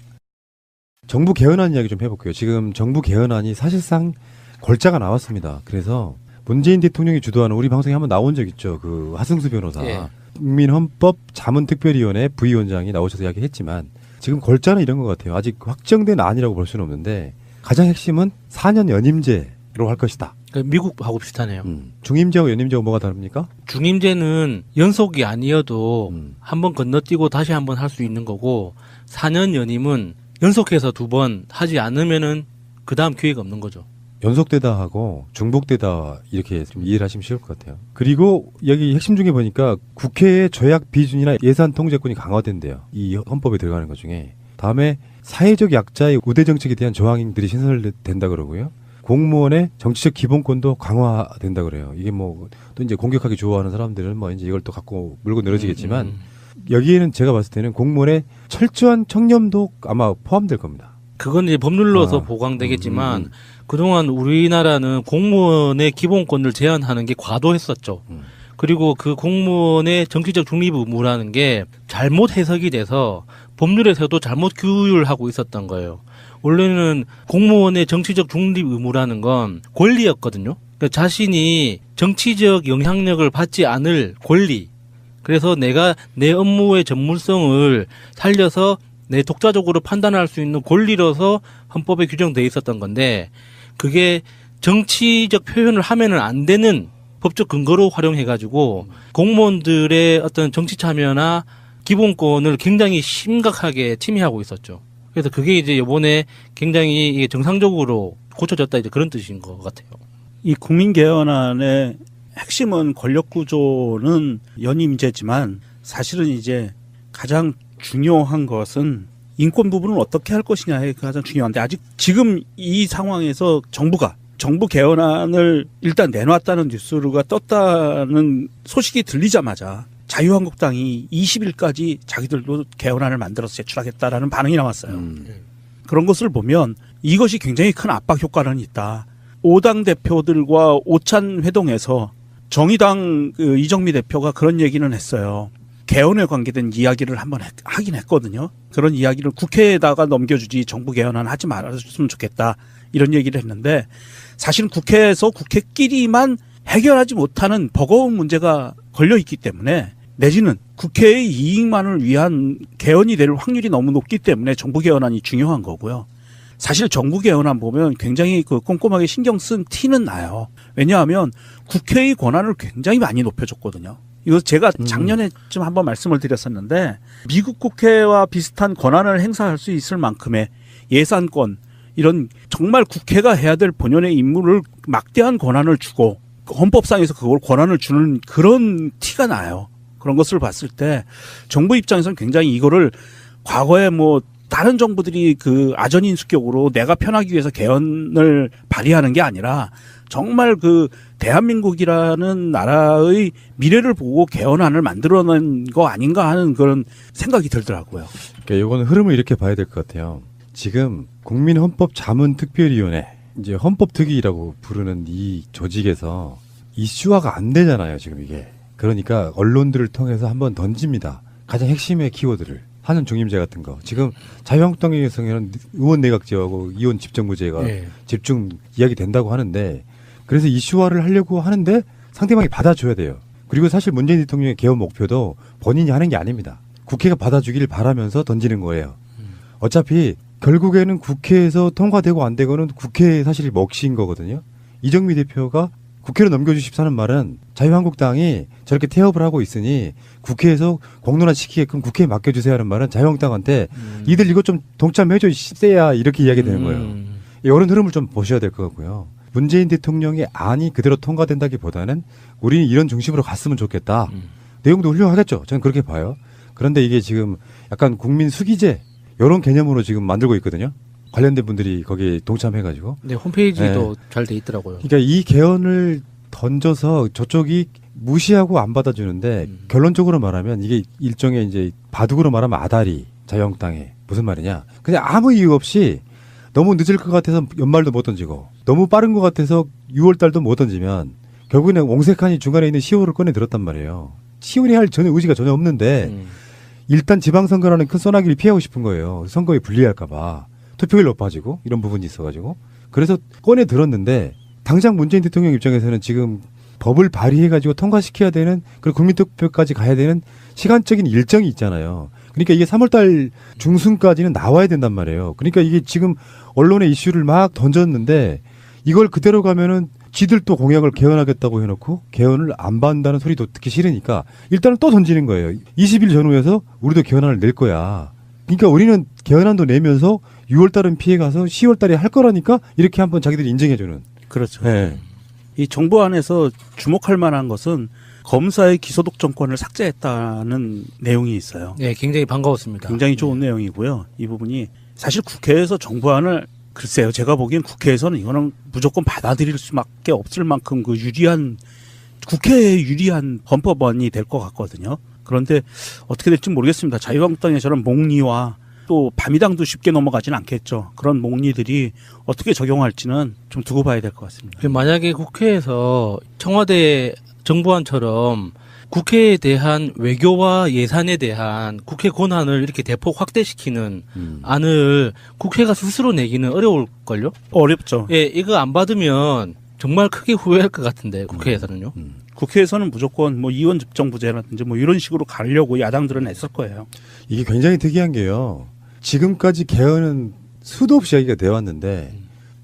정부 개헌안 이야기 좀 해볼게요. 지금 정부 개헌안이 사실상 골자가 나왔습니다. 그래서 문재인 대통령이 주도하는 우리 방송에 한번 나온 적 있죠. 그 하승수 변호사. 예. 국민헌법 자문특별위원회 부위원장이 나오셔서 이야기했지만 지금 골자는 이런 것 같아요. 아직 확정된 안이라고 볼 수는 없는데 가장 핵심은 4년 연임제로 할 것이다. 그 미국하고 비슷하네요. 중임제하고 연임제하고 뭐가 다릅니까? 중임제는 연속이 아니어도 음. 한 번 건너뛰고 다시 한 번 할 수 있는 거고 4년 연임은 연속해서 2번 하지 않으면은 그 다음 기회가 없는 거죠. 연속되다 하고 중복되다 이렇게 좀 이해를 하시면 쉬울 것 같아요. 그리고 여기 핵심 중에 보니까 국회의 조약 비준이나 예산 통제권이 강화된대요. 이 헌법에 들어가는 것 중에. 다음에 사회적 약자의 우대 정책에 대한 조항들이 신설된다 그러고요. 공무원의 정치적 기본권도 강화된다 그래요. 이게 뭐 또 이제 공격하기 좋아하는 사람들은 뭐 이제 이걸 또 갖고 물고 늘어지겠지만 여기에는 제가 봤을 때는 공무원의 철저한 청렴도 아마 포함될 겁니다. 그건 이제 법률로서 아, 보강되겠지만 그동안 우리나라는 공무원의 기본권을 제한하는 게 과도했었죠. 그리고 그 공무원의 정치적 중립 의무라는 게 잘못 해석이 돼서 법률에서도 잘못 규율하고 있었던 거예요. 원래는 공무원의 정치적 중립 의무라는 건 권리였거든요. 그러니까 자신이 정치적 영향력을 받지 않을 권리. 그래서 내가 내 업무의 전문성을 살려서 내 독자적으로 판단할 수 있는 권리로서 헌법에 규정돼 있었던 건데 그게 정치적 표현을 하면은 안 되는 법적 근거로 활용해가지고 공무원들의 어떤 정치 참여나 기본권을 굉장히 심각하게 침해하고 있었죠. 그래서 그게 이제 이번에 굉장히 이게 정상적으로 고쳐졌다 이제 그런 뜻인 것 같아요. 이 국민개헌안의 핵심은 권력구조는 연임제지만 사실은 이제 가장 중요한 것은 인권 부분을 어떻게 할 것이냐에 가장 중요한데 아직 지금 이 상황에서 정부 개헌안을 일단 내놨다는 뉴스가 떴다는 소식이 들리자마자 자유한국당이 20일까지 자기들도 개헌안을 만들어서 제출하겠다라는 반응이 나왔어요. 그런 것을 보면 이것이 굉장히 큰 압박 효과는 있다. 5당 대표들과 오찬 회동에서 정의당 그 이정미 대표가 그런 얘기는 했어요. 개헌에 관계된 이야기를 한번 하긴 했거든요. 그런 이야기를 국회에다가 넘겨주지 정부 개헌안 하지 말아줬으면 좋겠다. 이런 얘기를 했는데 사실은 국회에서 국회끼리만 해결하지 못하는 버거운 문제가 걸려 있기 때문에 내지는 국회의 이익만을 위한 개헌이 될 확률이 너무 높기 때문에 정부 개헌안이 중요한 거고요. 사실 정부 개헌안 보면 굉장히 그 꼼꼼하게 신경 쓴 티는 나요. 왜냐하면 국회의 권한을 굉장히 많이 높여줬거든요. 이거 제가 작년에쯤 한번 말씀을 드렸었는데 미국 국회와 비슷한 권한을 행사할 수 있을 만큼의 예산권 이런 정말 국회가 해야 될 본연의 임무를 막대한 권한을 주고 헌법상에서 그걸 권한을 주는 그런 티가 나요. 그런 것을 봤을 때 정부 입장에서는 굉장히 이거를 과거에 뭐 다른 정부들이 그 아전인수격으로 내가 편하기 위해서 개헌을 발의하는 게 아니라 정말 그 대한민국이라는 나라의 미래를 보고 개헌안을 만들어낸 거 아닌가 하는 그런 생각이 들더라고요. 그러니까 이거는 흐름을 이렇게 봐야 될 것 같아요. 지금 국민헌법자문특별위원회 이제 헌법특위라고 부르는 이 조직에서 이슈화가 안 되잖아요. 지금 이게 그러니까 언론들을 통해서 한번 던집니다. 가장 핵심의 키워드를. 하는 중임제 같은 거. 지금 자유한국당에서는 의원 내각제하고 이원 집정부제가 예. 집중 이야기 된다고 하는데 그래서 이슈화를 하려고 하는데 상대방이 받아줘야 돼요. 그리고 사실 문재인 대통령의 개헌 목표도 본인이 하는 게 아닙니다. 국회가 받아주길 바라면서 던지는 거예요. 어차피 결국에는 국회에서 통과되고 안 되고는 국회의 사실 몫인 거거든요. 이정미 대표가 국회로 넘겨주십사는 말은 자유한국당이 저렇게 태업을 하고 있으니 국회에서 공론화 시키게끔 국회에 맡겨주세요 하는 말은 자유한국당한테 이들 이것 좀 동참해줘 십세야 이렇게 이야기 되는 거예요. 이런 흐름을 좀 보셔야 될 것 같고요. 문재인 대통령의 안이 그대로 통과된다기보다는 우리는 이런 중심으로 갔으면 좋겠다. 내용도 훌륭하겠죠. 저는 그렇게 봐요. 그런데 이게 지금 약간 국민 수기제 이런 개념으로 지금 만들고 있거든요. 관련된 분들이 거기에 동참해가지고. 네, 홈페이지도 잘 돼 있더라고요. 그러니까 이 개헌을 던져서 저쪽이 무시하고 안 받아주는데 결론적으로 말하면 이게 일종의 이제 바둑으로 말하면 아다리 자유한국당에 무슨 말이냐. 그냥 아무 이유 없이 너무 늦을 것 같아서 연말도 못 던지고 너무 빠른 것 같아서 6월 달도 못 던지면 결국에는 옹색한이 중간에 있는 10월을 꺼내 들었단 말이에요. 10월이 할 전혀 의지가 전혀 없는데 일단 지방선거라는 큰 소나기를 피하고 싶은 거예요. 선거에 불리할까 봐. 투표율 높아지고 이런 부분이 있어가지고 그래서 꺼내 들었는데 당장 문재인 대통령 입장에서는 지금 법을 발의해가지고 통과시켜야 되는 그리고 국민투표까지 가야 되는 시간적인 일정이 있잖아요. 그러니까 이게 3월달 중순까지는 나와야 된단 말이에요. 그러니까 이게 지금 언론의 이슈를 막 던졌는데 이걸 그대로 가면은 지들 또 공약을 개헌하겠다고 해놓고 개헌을 안 받는다는 소리도 듣기 싫으니까 일단은 또 던지는 거예요. 20일 전후에서 우리도 개헌안을 낼 거야. 그러니까 우리는 개헌안도 내면서 6월달은 피해가서 10월달에 할 거라니까 이렇게 한번 자기들이 인정해주는. 그렇죠. 네. 이 정부 안에서 주목할 만한 것은 검사의 기소독점권을 삭제했다는 내용이 있어요. 네, 굉장히 반가웠습니다. 굉장히 좋은 내용이고요. 이 부분이 사실 국회에서 정부안을 글쎄요. 제가 보기엔 국회에서는 이거는 무조건 받아들일 수밖에 없을 만큼 그 유리한 국회에 유리한 헌법안이 될 것 같거든요. 그런데 어떻게 될지 모르겠습니다. 자유한국당의 저런 목리와 또 바미당도 쉽게 넘어가진 않겠죠. 그런 목리들이 어떻게 적용할지는 좀 두고 봐야 될 것 같습니다. 만약에 국회에서 청와대 정부안처럼 국회에 대한 외교와 예산에 대한 국회 권한을 이렇게 대폭 확대시키는 안을 국회가 스스로 내기는 어려울걸요? 어렵죠. 예, 이거 안 받으면 정말 크게 후회할 것 같은데 국회에서는요. 국회에서는 무조건 뭐 이원 집정부제라든지 뭐 이런 식으로 가려고 야당들은 애쓸 거예요. 이게 굉장히 특이한 게요. 지금까지 개헌은 수도 없이 이야기가 되어 왔는데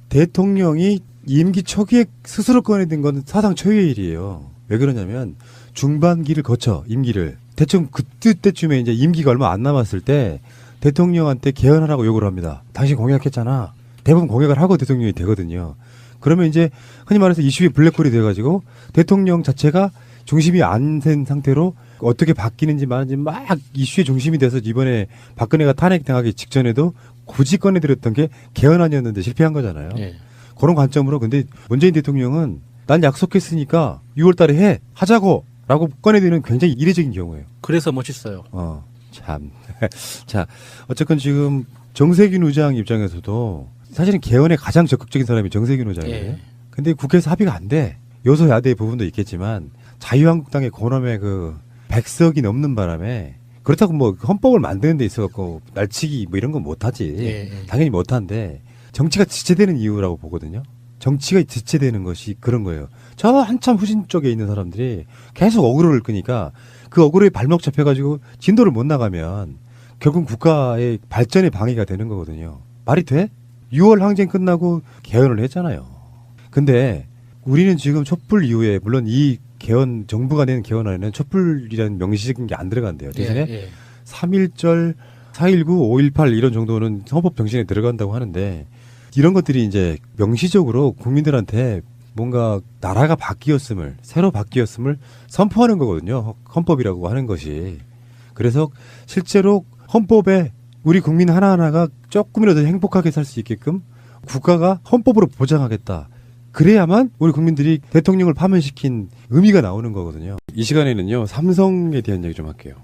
대통령이 임기 초기에 스스로 꺼내든 건 사상 초유의 일이에요. 왜 그러냐면 중반기를 거쳐 임기를 대충 그때쯤에 이제 임기가 얼마 안 남았을 때 대통령한테 개헌하라고 요구를 합니다. 당신 공약했잖아. 대부분 공약을 하고 대통령이 되거든요. 그러면 이제 흔히 말해서 이슈의 블랙홀이 돼가지고 대통령 자체가 중심이 안 된 상태로 어떻게 바뀌는지 말는지 막 이슈의 중심이 돼서 이번에 박근혜가 탄핵당하기 직전에도 굳이 꺼내들였던 게 개헌안이었는데 실패한 거잖아요. 예. 그런 관점으로 근데 문재인 대통령은 난 약속했으니까 6월 달에 하자고 라고 꺼내드는 굉장히 이례적인 경우예요. 그래서 멋있어요. 참. 자, 어쨌건 지금 정세균 의장 입장에서도 사실은 개헌에 가장 적극적인 사람이 정세균 의장이에요. 예. 근데 국회에서 합의가 안 돼. 여소야대의 부분도 있겠지만 자유한국당의 권함에 그 100석이 넘는 바람에 그렇다고 뭐 헌법을 만드는 데 있어갖고 날치기 뭐 이런 건 못하지. 예. 당연히 못하는데 정치가 지체되는 이유라고 보거든요. 정치가 지체되는 것이 그런 거예요. 저 한참 후진 쪽에 있는 사람들이 계속 어그로를 끄니까 그 어그로에 발목 잡혀가지고 진도를 못 나가면 결국 국가의 발전에 방해가 되는 거거든요. 말이 돼? 6월 항쟁 끝나고 개헌을 했잖아요. 근데 우리는 지금 촛불 이후에 물론 이 개헌 정부가 낸 개헌안에는 촛불이라는 명시적인 게 안 들어간대요. 대신에 3.1절, 4.19, 5.18 이런 정도는 헌법 정신에 들어간다고 하는데 이런 것들이 이제 명시적으로 국민들한테 뭔가 나라가 바뀌었음을 새로 바뀌었음을 선포하는 거거든요. 헌법이라고 하는 것이. 그래서 실제로 헌법에 우리 국민 하나하나가 조금이라도 행복하게 살 수 있게끔 국가가 헌법으로 보장하겠다. 그래야만 우리 국민들이 대통령을 파면시킨 의미가 나오는 거거든요. 이 시간에는요, 삼성에 대한 얘기 좀 할게요.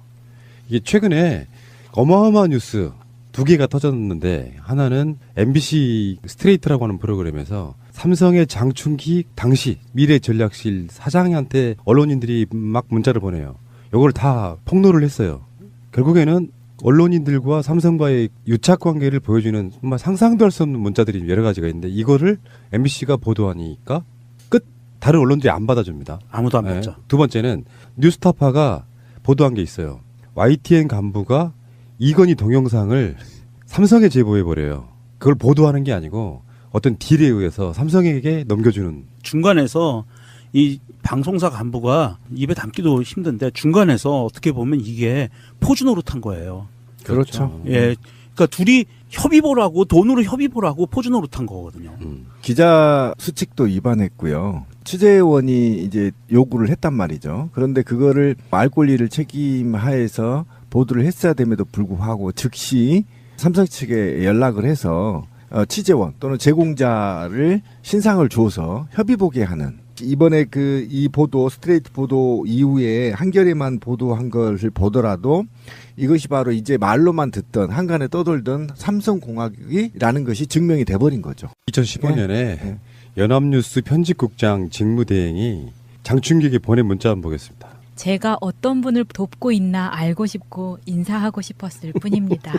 이게 최근에 어마어마한 뉴스 두 개가 터졌는데 하나는 MBC 스트레이트라고 하는 프로그램에서 삼성의 장충기 당시 미래전략실 사장한테 언론인들이 막 문자를 보내요. 이걸 다 폭로를 했어요. 결국에는 언론인들과 삼성과의 유착 관계를 보여주는 정말 상상도 할 수 없는 문자들이 여러 가지가 있는데 이거를 MBC가 보도하니까 끝. 다른 언론들이 안 받아줍니다. 아무도 안 네. 받죠. 두 번째는 뉴스타파가 보도한 게 있어요. YTN 간부가 이건희 동영상을 삼성에 제보해버려요. 그걸 보도하는 게 아니고 어떤 딜에 의해서 삼성에게 넘겨주는. 중간에서 이 방송사 간부가 입에 담기도 힘든데 중간에서 어떻게 보면 이게 포즈 노릇한 거예요. 그렇죠. 예, 그러니까 둘이 협의보라고 돈으로 협의보라고 포즈 노릇한 거거든요. 기자 수칙도 위반했고요. 취재원이 이제 요구를 했단 말이죠. 그런데 그거를 말 권리를 책임하에서 보도를 했어야 됨에도 불구하고 즉시 삼성 측에 연락을 해서 취재원 또는 제공자를 신상을 줘서 협의보게 하는, 이번에 이 보도 스트레이트 보도 이후에 한겨레만 보도한 것을 보더라도 이것이 바로 이제 말로만 듣던 한간에 떠돌던 삼성공학이라는 것이 증명이 돼버린 거죠. 2015년에 네. 연합뉴스 편집국장 직무대행이 장충기에게 보낸 문자 한번 보겠습니다. 제가 어떤 분을 돕고 있나 알고 싶고 인사하고 싶었을 뿐입니다.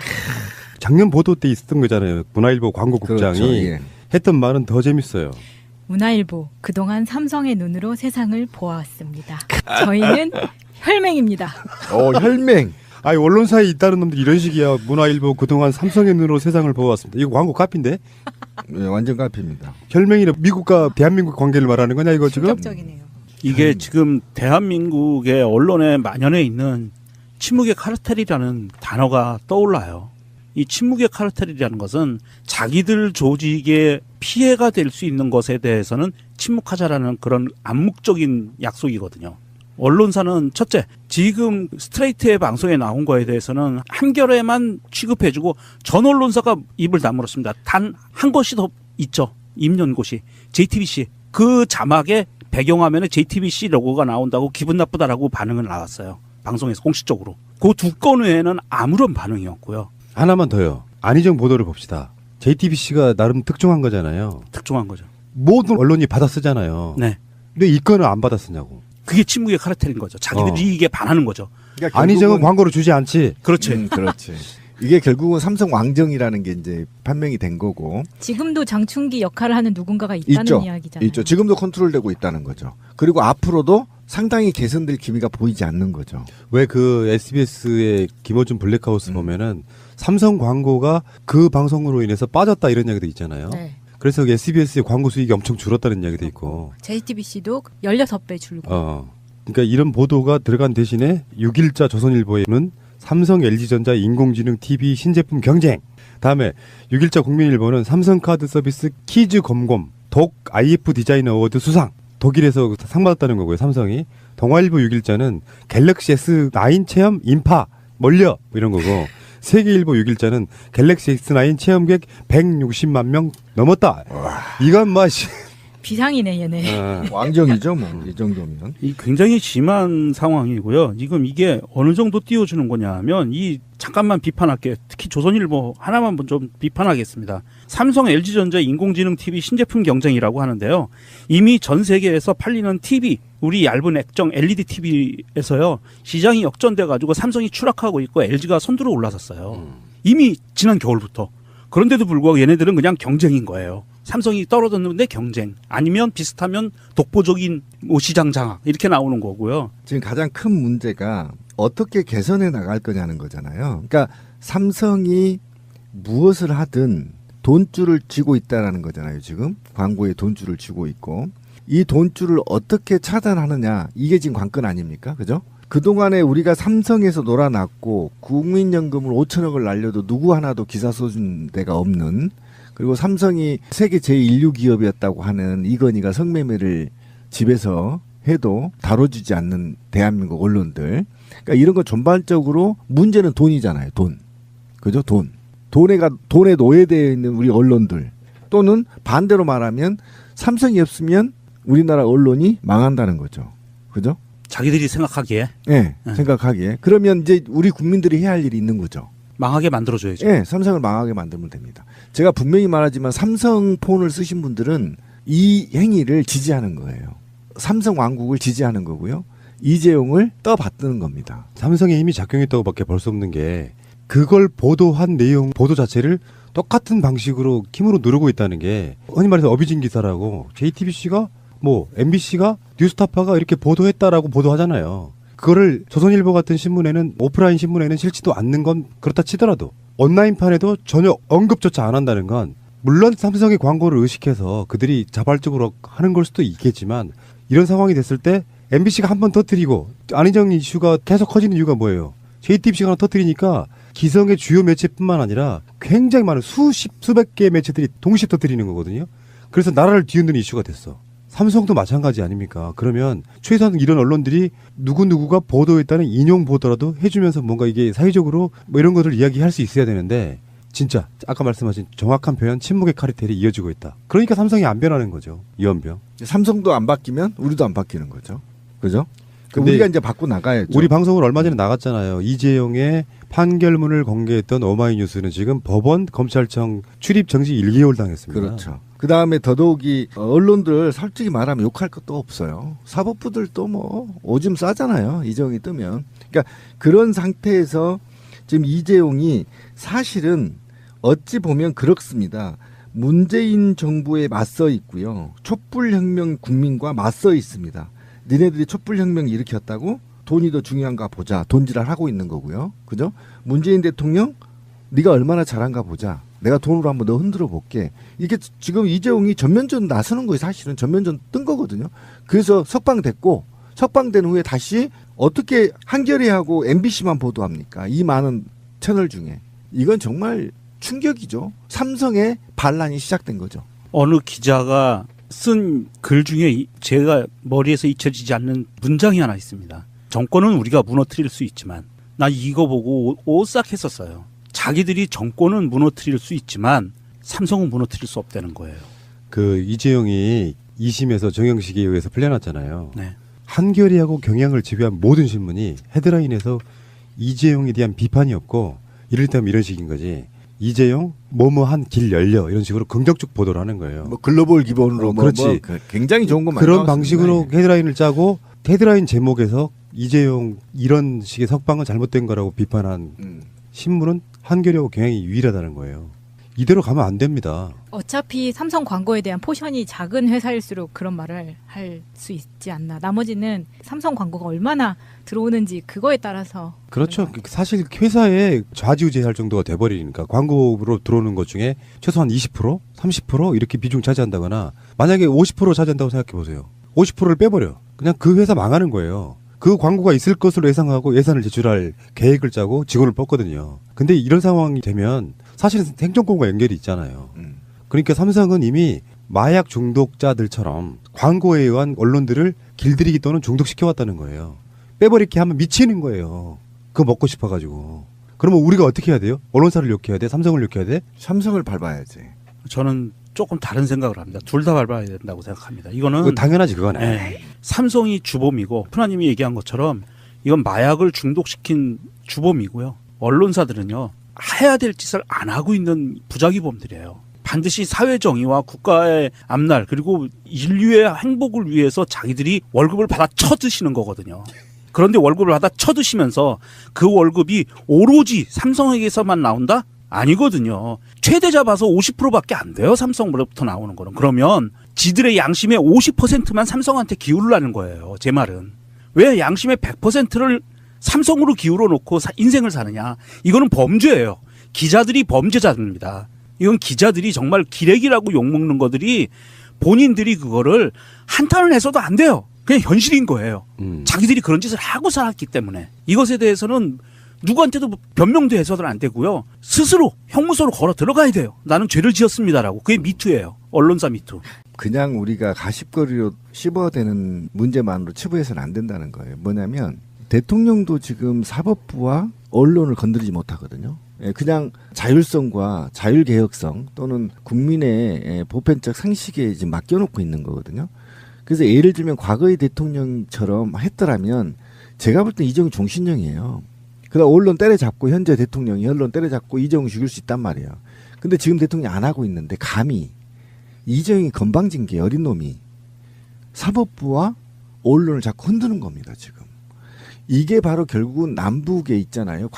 작년 보도 때 있었던 거잖아요. 문화일보 광고국장이 그렇죠. 예. 했던 말은 더 재밌어요. 문화일보, 그동안 삼성의 눈으로 세상을 보아왔습니다. 저희는 혈맹입니다. 혈맹. 아니 언론사에 있다는 놈들이 이런 식이야. 문화일보 그동안 삼성의 눈으로 세상을 보아왔습니다. 이거 광고 카피인데? 네, 완전 카피입니다. 혈맹이는 미국과 대한민국 관계를 말하는 거냐 이거 지금? 충격적이네요. 이게 지금 대한민국의 언론에 만연해 있는 침묵의 카르텔이라는 단어가 떠올라요. 이 침묵의 카르텔이라는 것은 자기들 조직에 피해가 될 수 있는 것에 대해서는 침묵하자라는 그런 암묵적인 약속이거든요. 언론사는 첫째, 지금 스트레이트의 방송에 나온 거에 대해서는 한겨레만 취급해주고 전 언론사가 입을 다물었습니다. 단 한 곳이 더 있죠. 임연고시, JTBC. 그 자막에 배경화면에 JTBC 로고가 나온다고 기분 나쁘다라고 반응을 나왔어요. 방송에서 공식적으로. 그 두 건 외에는 아무런 반응이 없고요. 하나만 더요. 안희정 보도를 봅시다. JTBC가 나름 특종한 거잖아요. 특종한 거죠. 모든 언론이 받아 쓰잖아요. 네. 근데 이 건은 안 받아 쓰냐고. 그게 침묵의 카르텔인 거죠. 자기들이 이익에 반하는 거죠. 그러니까 안희정은 결국은- 광고를 주지 않지. 그렇지. 그렇지. 이게 결국은 삼성 왕정이라는 게 이제 판명이 된 거고. 지금도 장충기 역할을 하는 누군가가 있다는 있죠. 이야기잖아요. 있죠. 지금도 컨트롤되고 있다는 거죠. 그리고 앞으로도 상당히 개선될 기미가 보이지 않는 거죠. 왜 그 SBS의 김어준 블랙하우스 보면은 삼성 광고가 그 방송으로 인해서 빠졌다 이런 이야기도 있잖아요. 네. 그래서 SBS의 광고 수익이 엄청 줄었다는 이야기도 있고. JTBC도 16배 줄고. 그러니까 이런 보도가 들어간 대신에 6일자 조선일보에는 삼성 LG전자 인공지능 TV 신제품 경쟁. 다음에 6일자 국민일보는 삼성카드 서비스 키즈 검검 독 IF 디자인 어워드 수상. 독일에서 상 받았다는 거고요. 삼성이. 동아일보 6일자는 갤럭시 S9 체험 인파 몰려 이런 거고. 세계일보 6일자는 갤럭시 S9 체험객 160만 명 넘었다. 이건 맛이. 비상이네 얘네. 왕정이죠, 뭐. 이 정도면. 이 굉장히 심한 상황이고요. 지금 이게 어느 정도 띄워주는 거냐면 잠깐만 비판할게요. 특히 조선일보 하나만 좀 비판하겠습니다. 삼성 LG전자 인공지능 TV 신제품 경쟁이라고 하는데요. 이미 전 세계에서 팔리는 TV, 우리 얇은 액정 LED TV에서요. 시장이 역전돼 가지고 삼성이 추락하고 있고 LG가 선두로 올라섰어요. 이미 지난 겨울부터. 그런데도 불구하고 얘네들은 그냥 경쟁인 거예요. 삼성이 떨어졌는데 경쟁, 아니면 비슷하면 독보적인 시장 장악 이렇게 나오는 거고요. 지금 가장 큰 문제가 어떻게 개선해 나갈 거냐는 거잖아요. 그러니까 삼성이 무엇을 하든 돈줄을 쥐고 있다라는 거잖아요. 지금 광고에 돈줄을 쥐고 있고 이 돈줄을 어떻게 차단하느냐 이게 지금 관건 아닙니까? 그죠? 그동안에 우리가 삼성에서 놀아났고 국민연금을 5천억을 날려도 누구 하나도 기사 써준 데가 없는, 그리고 삼성이 세계 제1류 기업이었다고 하는 이건희가 성매매를 집에서 해도 다뤄주지 않는 대한민국 언론들. 그러니까 이런 거 전반적으로 문제는 돈이잖아요. 돈. 그죠? 돈. 돈에 노예되어 있는 우리 언론들. 또는 반대로 말하면 삼성이 없으면 우리나라 언론이 망한다는 거죠. 그죠? 자기들이 생각하기에 예, 생각하기에. 그러면 이제 우리 국민들이 해야 할 일이 있는 거죠. 망하게 만들어줘야죠. 예, 삼성을 망하게 만들면 됩니다. 제가 분명히 말하지만 삼성 폰을 쓰신 분들은 이 행위를 지지하는 거예요. 삼성 왕국을 지지하는 거고요. 이재용을 떠받드는 겁니다. 삼성의 힘이 작용했다고밖에 볼 수 없는 게 그걸 보도한 내용 보도 자체를 똑같은 방식으로 힘으로 누르고 있다는 게 흔히 말해서 어비진 기사라고 JTBC가 뭐 MBC가 뉴스타파가 이렇게 보도했다라고 보도하잖아요. 그거를 조선일보 같은 신문에는 오프라인 신문에는 실지도 않는 건 그렇다 치더라도 온라인판에도 전혀 언급조차 안 한다는 건 물론 삼성의 광고를 의식해서 그들이 자발적으로 하는 걸 수도 있겠지만 이런 상황이 됐을 때 MBC가 한 번 터뜨리고 안희정 이슈가 계속 커지는 이유가 뭐예요? JTBC가 하나 터뜨리니까 기성의 주요 매체뿐만 아니라 굉장히 많은 수백 개의 매체들이 동시에 터뜨리는 거거든요. 그래서 나라를 뒤흔드는 이슈가 됐어. 삼성도 마찬가지 아닙니까? 그러면 최소한 이런 언론들이 누구누구가 보도했다는 인용 보도라도 해주면서 뭔가 이게 사회적으로 뭐 이런 것을 이야기할 수 있어야 되는데 진짜 아까 말씀하신 정확한 표현 침묵의 카르텔이 이어지고 있다. 그러니까 삼성이 안 변하는 거죠. 이원병. 삼성도 안 바뀌면 우리도 안 바뀌는 거죠. 그죠? 근데 우리가 이제 바꿔 나가야죠. 우리 방송을 얼마 전에 나갔잖아요. 이재용의 판결문을 공개했던 오마이뉴스는 지금 법원 검찰청 출입 정지 1개월 당했습니다. 그렇죠. 그 다음에 더더욱이 언론들 솔직히 말하면 욕할 것도 없어요. 사법부들도 뭐 오줌 싸잖아요. 이재용이 뜨면. 그러니까 그런 상태에서 지금 이재용이 사실은 어찌 보면 그렇습니다. 문재인 정부에 맞서 있고요. 촛불혁명 국민과 맞서 있습니다. 니네들이 촛불혁명 일으켰다고 돈이 더 중요한가 보자. 돈지랄 하고 있는 거고요. 그죠? 문재인 대통령 네가 얼마나 잘한가 보자. 내가 돈으로 한번 너 흔들어 볼게. 이게 지금 이재용이 전면전 나서는 거예요. 사실은 전면전 뜬 거거든요. 그래서 석방됐고 석방된 후에 다시 어떻게 한겨레하고 MBC만 보도합니까? 이 많은 채널 중에. 이건 정말 충격이죠. 삼성의 반란이 시작된 거죠. 어느 기자가 쓴 글 중에 제가 머리에서 잊혀지지 않는 문장이 하나 있습니다. 정권은 우리가 무너뜨릴 수 있지만 나 이거 보고 오싹했었어요. 자기들이 정권은 무너뜨릴 수 있지만 삼성은 무너뜨릴 수 없다는 거예요. 그 이재용이 2심에서 정영식에 의해서 풀려났잖아요. 네. 한겨레하고 경향을 지배한 모든 신문이 헤드라인에서 이재용에 대한 비판이 없고 이를테면 이런 식인 거지. 이재용 뭐뭐한 길 열려 이런 식으로 긍정적 보도를 하는 거예요. 뭐 글로벌 기본으로 그렇지. 굉장히 좋은 거 많이 그런 나왔습니다. 방식으로 헤드라인을 짜고 헤드라인 제목에서 이재용 이런 식의 석방은 잘못된 거라고 비판한 신문은 한겨레하고 경향이 유일하다는 거예요. 이대로 가면 안 됩니다. 어차피 삼성 광고에 대한 포션이 작은 회사일수록 그런 말을 할 수 있지 않나. 나머지는 삼성 광고가 얼마나 들어오는지 그거에 따라서. 그렇죠. 사실 회사에 좌지우지할 정도가 돼버리니까 광고로 들어오는 것 중에 최소한 20%, 30% 이렇게 비중 차지한다거나 만약에 50% 차지한다고 생각해 보세요. 50%를 빼버려. 그냥 그 회사 망하는 거예요. 그 광고가 있을 것으로 예상하고 예산을 제출할 계획을 짜고 직원을 뽑거든요. 근데 이런 상황이 되면 사실은 행정권과 연결이 있잖아요. 그러니까 삼성은 이미 마약 중독자들처럼 광고에 의한 언론들을 길들이기 또는 중독시켜왔다는 거예요. 빼버리기 하면 미치는 거예요. 그거 먹고 싶어가지고. 그러면 우리가 어떻게 해야 돼요? 언론사를 욕해야 돼? 삼성을 욕해야 돼? 삼성을 밟아야지. 저는 조금 다른 생각을 합니다. 둘 다 밟아야 된다고 생각합니다. 이거는 그거 당연하지 그거는. 네. 삼성이 주범이고 프나님이 얘기한 것처럼 이건 마약을 중독시킨 주범이고요. 언론사들은요. 해야 될 짓을 안 하고 있는 부작위범들이에요. 반드시 사회 정의와 국가의 앞날 그리고 인류의 행복을 위해서 자기들이 월급을 받아 쳐드시는 거거든요. 그런데 월급을 받아 쳐드시면서 그 월급이 오로지 삼성에게서만 나온다? 아니거든요. 최대 잡아서 50%밖에 안 돼요. 삼성으로부터 나오는 거는. 그러면 지들의 양심의 50%만 삼성한테 기울라는 거예요. 제 말은. 왜 양심의 100%를 삼성으로 기울어 놓고 인생을 사느냐. 이거는 범죄예요. 기자들이 범죄자입니다. 이건 기자들이 정말 기레기라고 욕먹는 것들이 본인들이 그거를 한탄을 해서도 안 돼요. 그냥 현실인 거예요. 자기들이 그런 짓을 하고 살았기 때문에. 이것에 대해서는 누구한테도 변명도 해서는 안 되고요. 스스로 형무소로 걸어 들어가야 돼요. 나는 죄를 지었습니다라고. 그게 미투예요. 언론사 미투. 그냥 우리가 가십거리로 씹어대는 문제만으로 치부해서는 안 된다는 거예요. 뭐냐면 대통령도 지금 사법부와 언론을 건드리지 못하거든요. 그냥 자율성과 자율개혁성 또는 국민의 보편적 상식에 지금 맡겨놓고 있는 거거든요. 그래서 예를 들면 과거의 대통령처럼 했더라면 제가 볼 때 이재용 종신형이에요. 그다음 언론 때려잡고 현재 대통령이 언론 때려잡고 이재용 죽일 수 있단 말이에요. 근데 지금 대통령이 안 하고 있는데 감히 이재용이 건방진 게 어린 놈이 사법부와 언론을 자꾸 흔드는 겁니다, 지금. 이게 바로 결국은 남북에 있잖아요.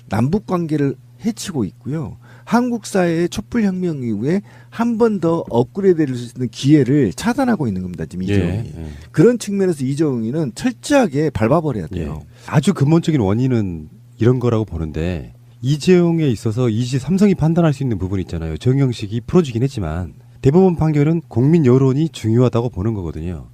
남북 관계를 해치고 있고요. 한국 사회의 촛불혁명 이후에 한 번 더 업그레이드 될 수 있는 기회를 차단하고 있는 겁니다, 지금 이재용이. 예. 그런 측면에서 이재용이는 철저하게 밟아버려야 돼요. 예. 아주 근본적인 원인은 이런 거라고 보는데 이재용에 있어서 삼성이 판단할 수 있는 부분이 있잖아요. 정영식이 풀어주긴 했지만 대법원 판결은 국민 여론이 중요하다고 보는 거거든요.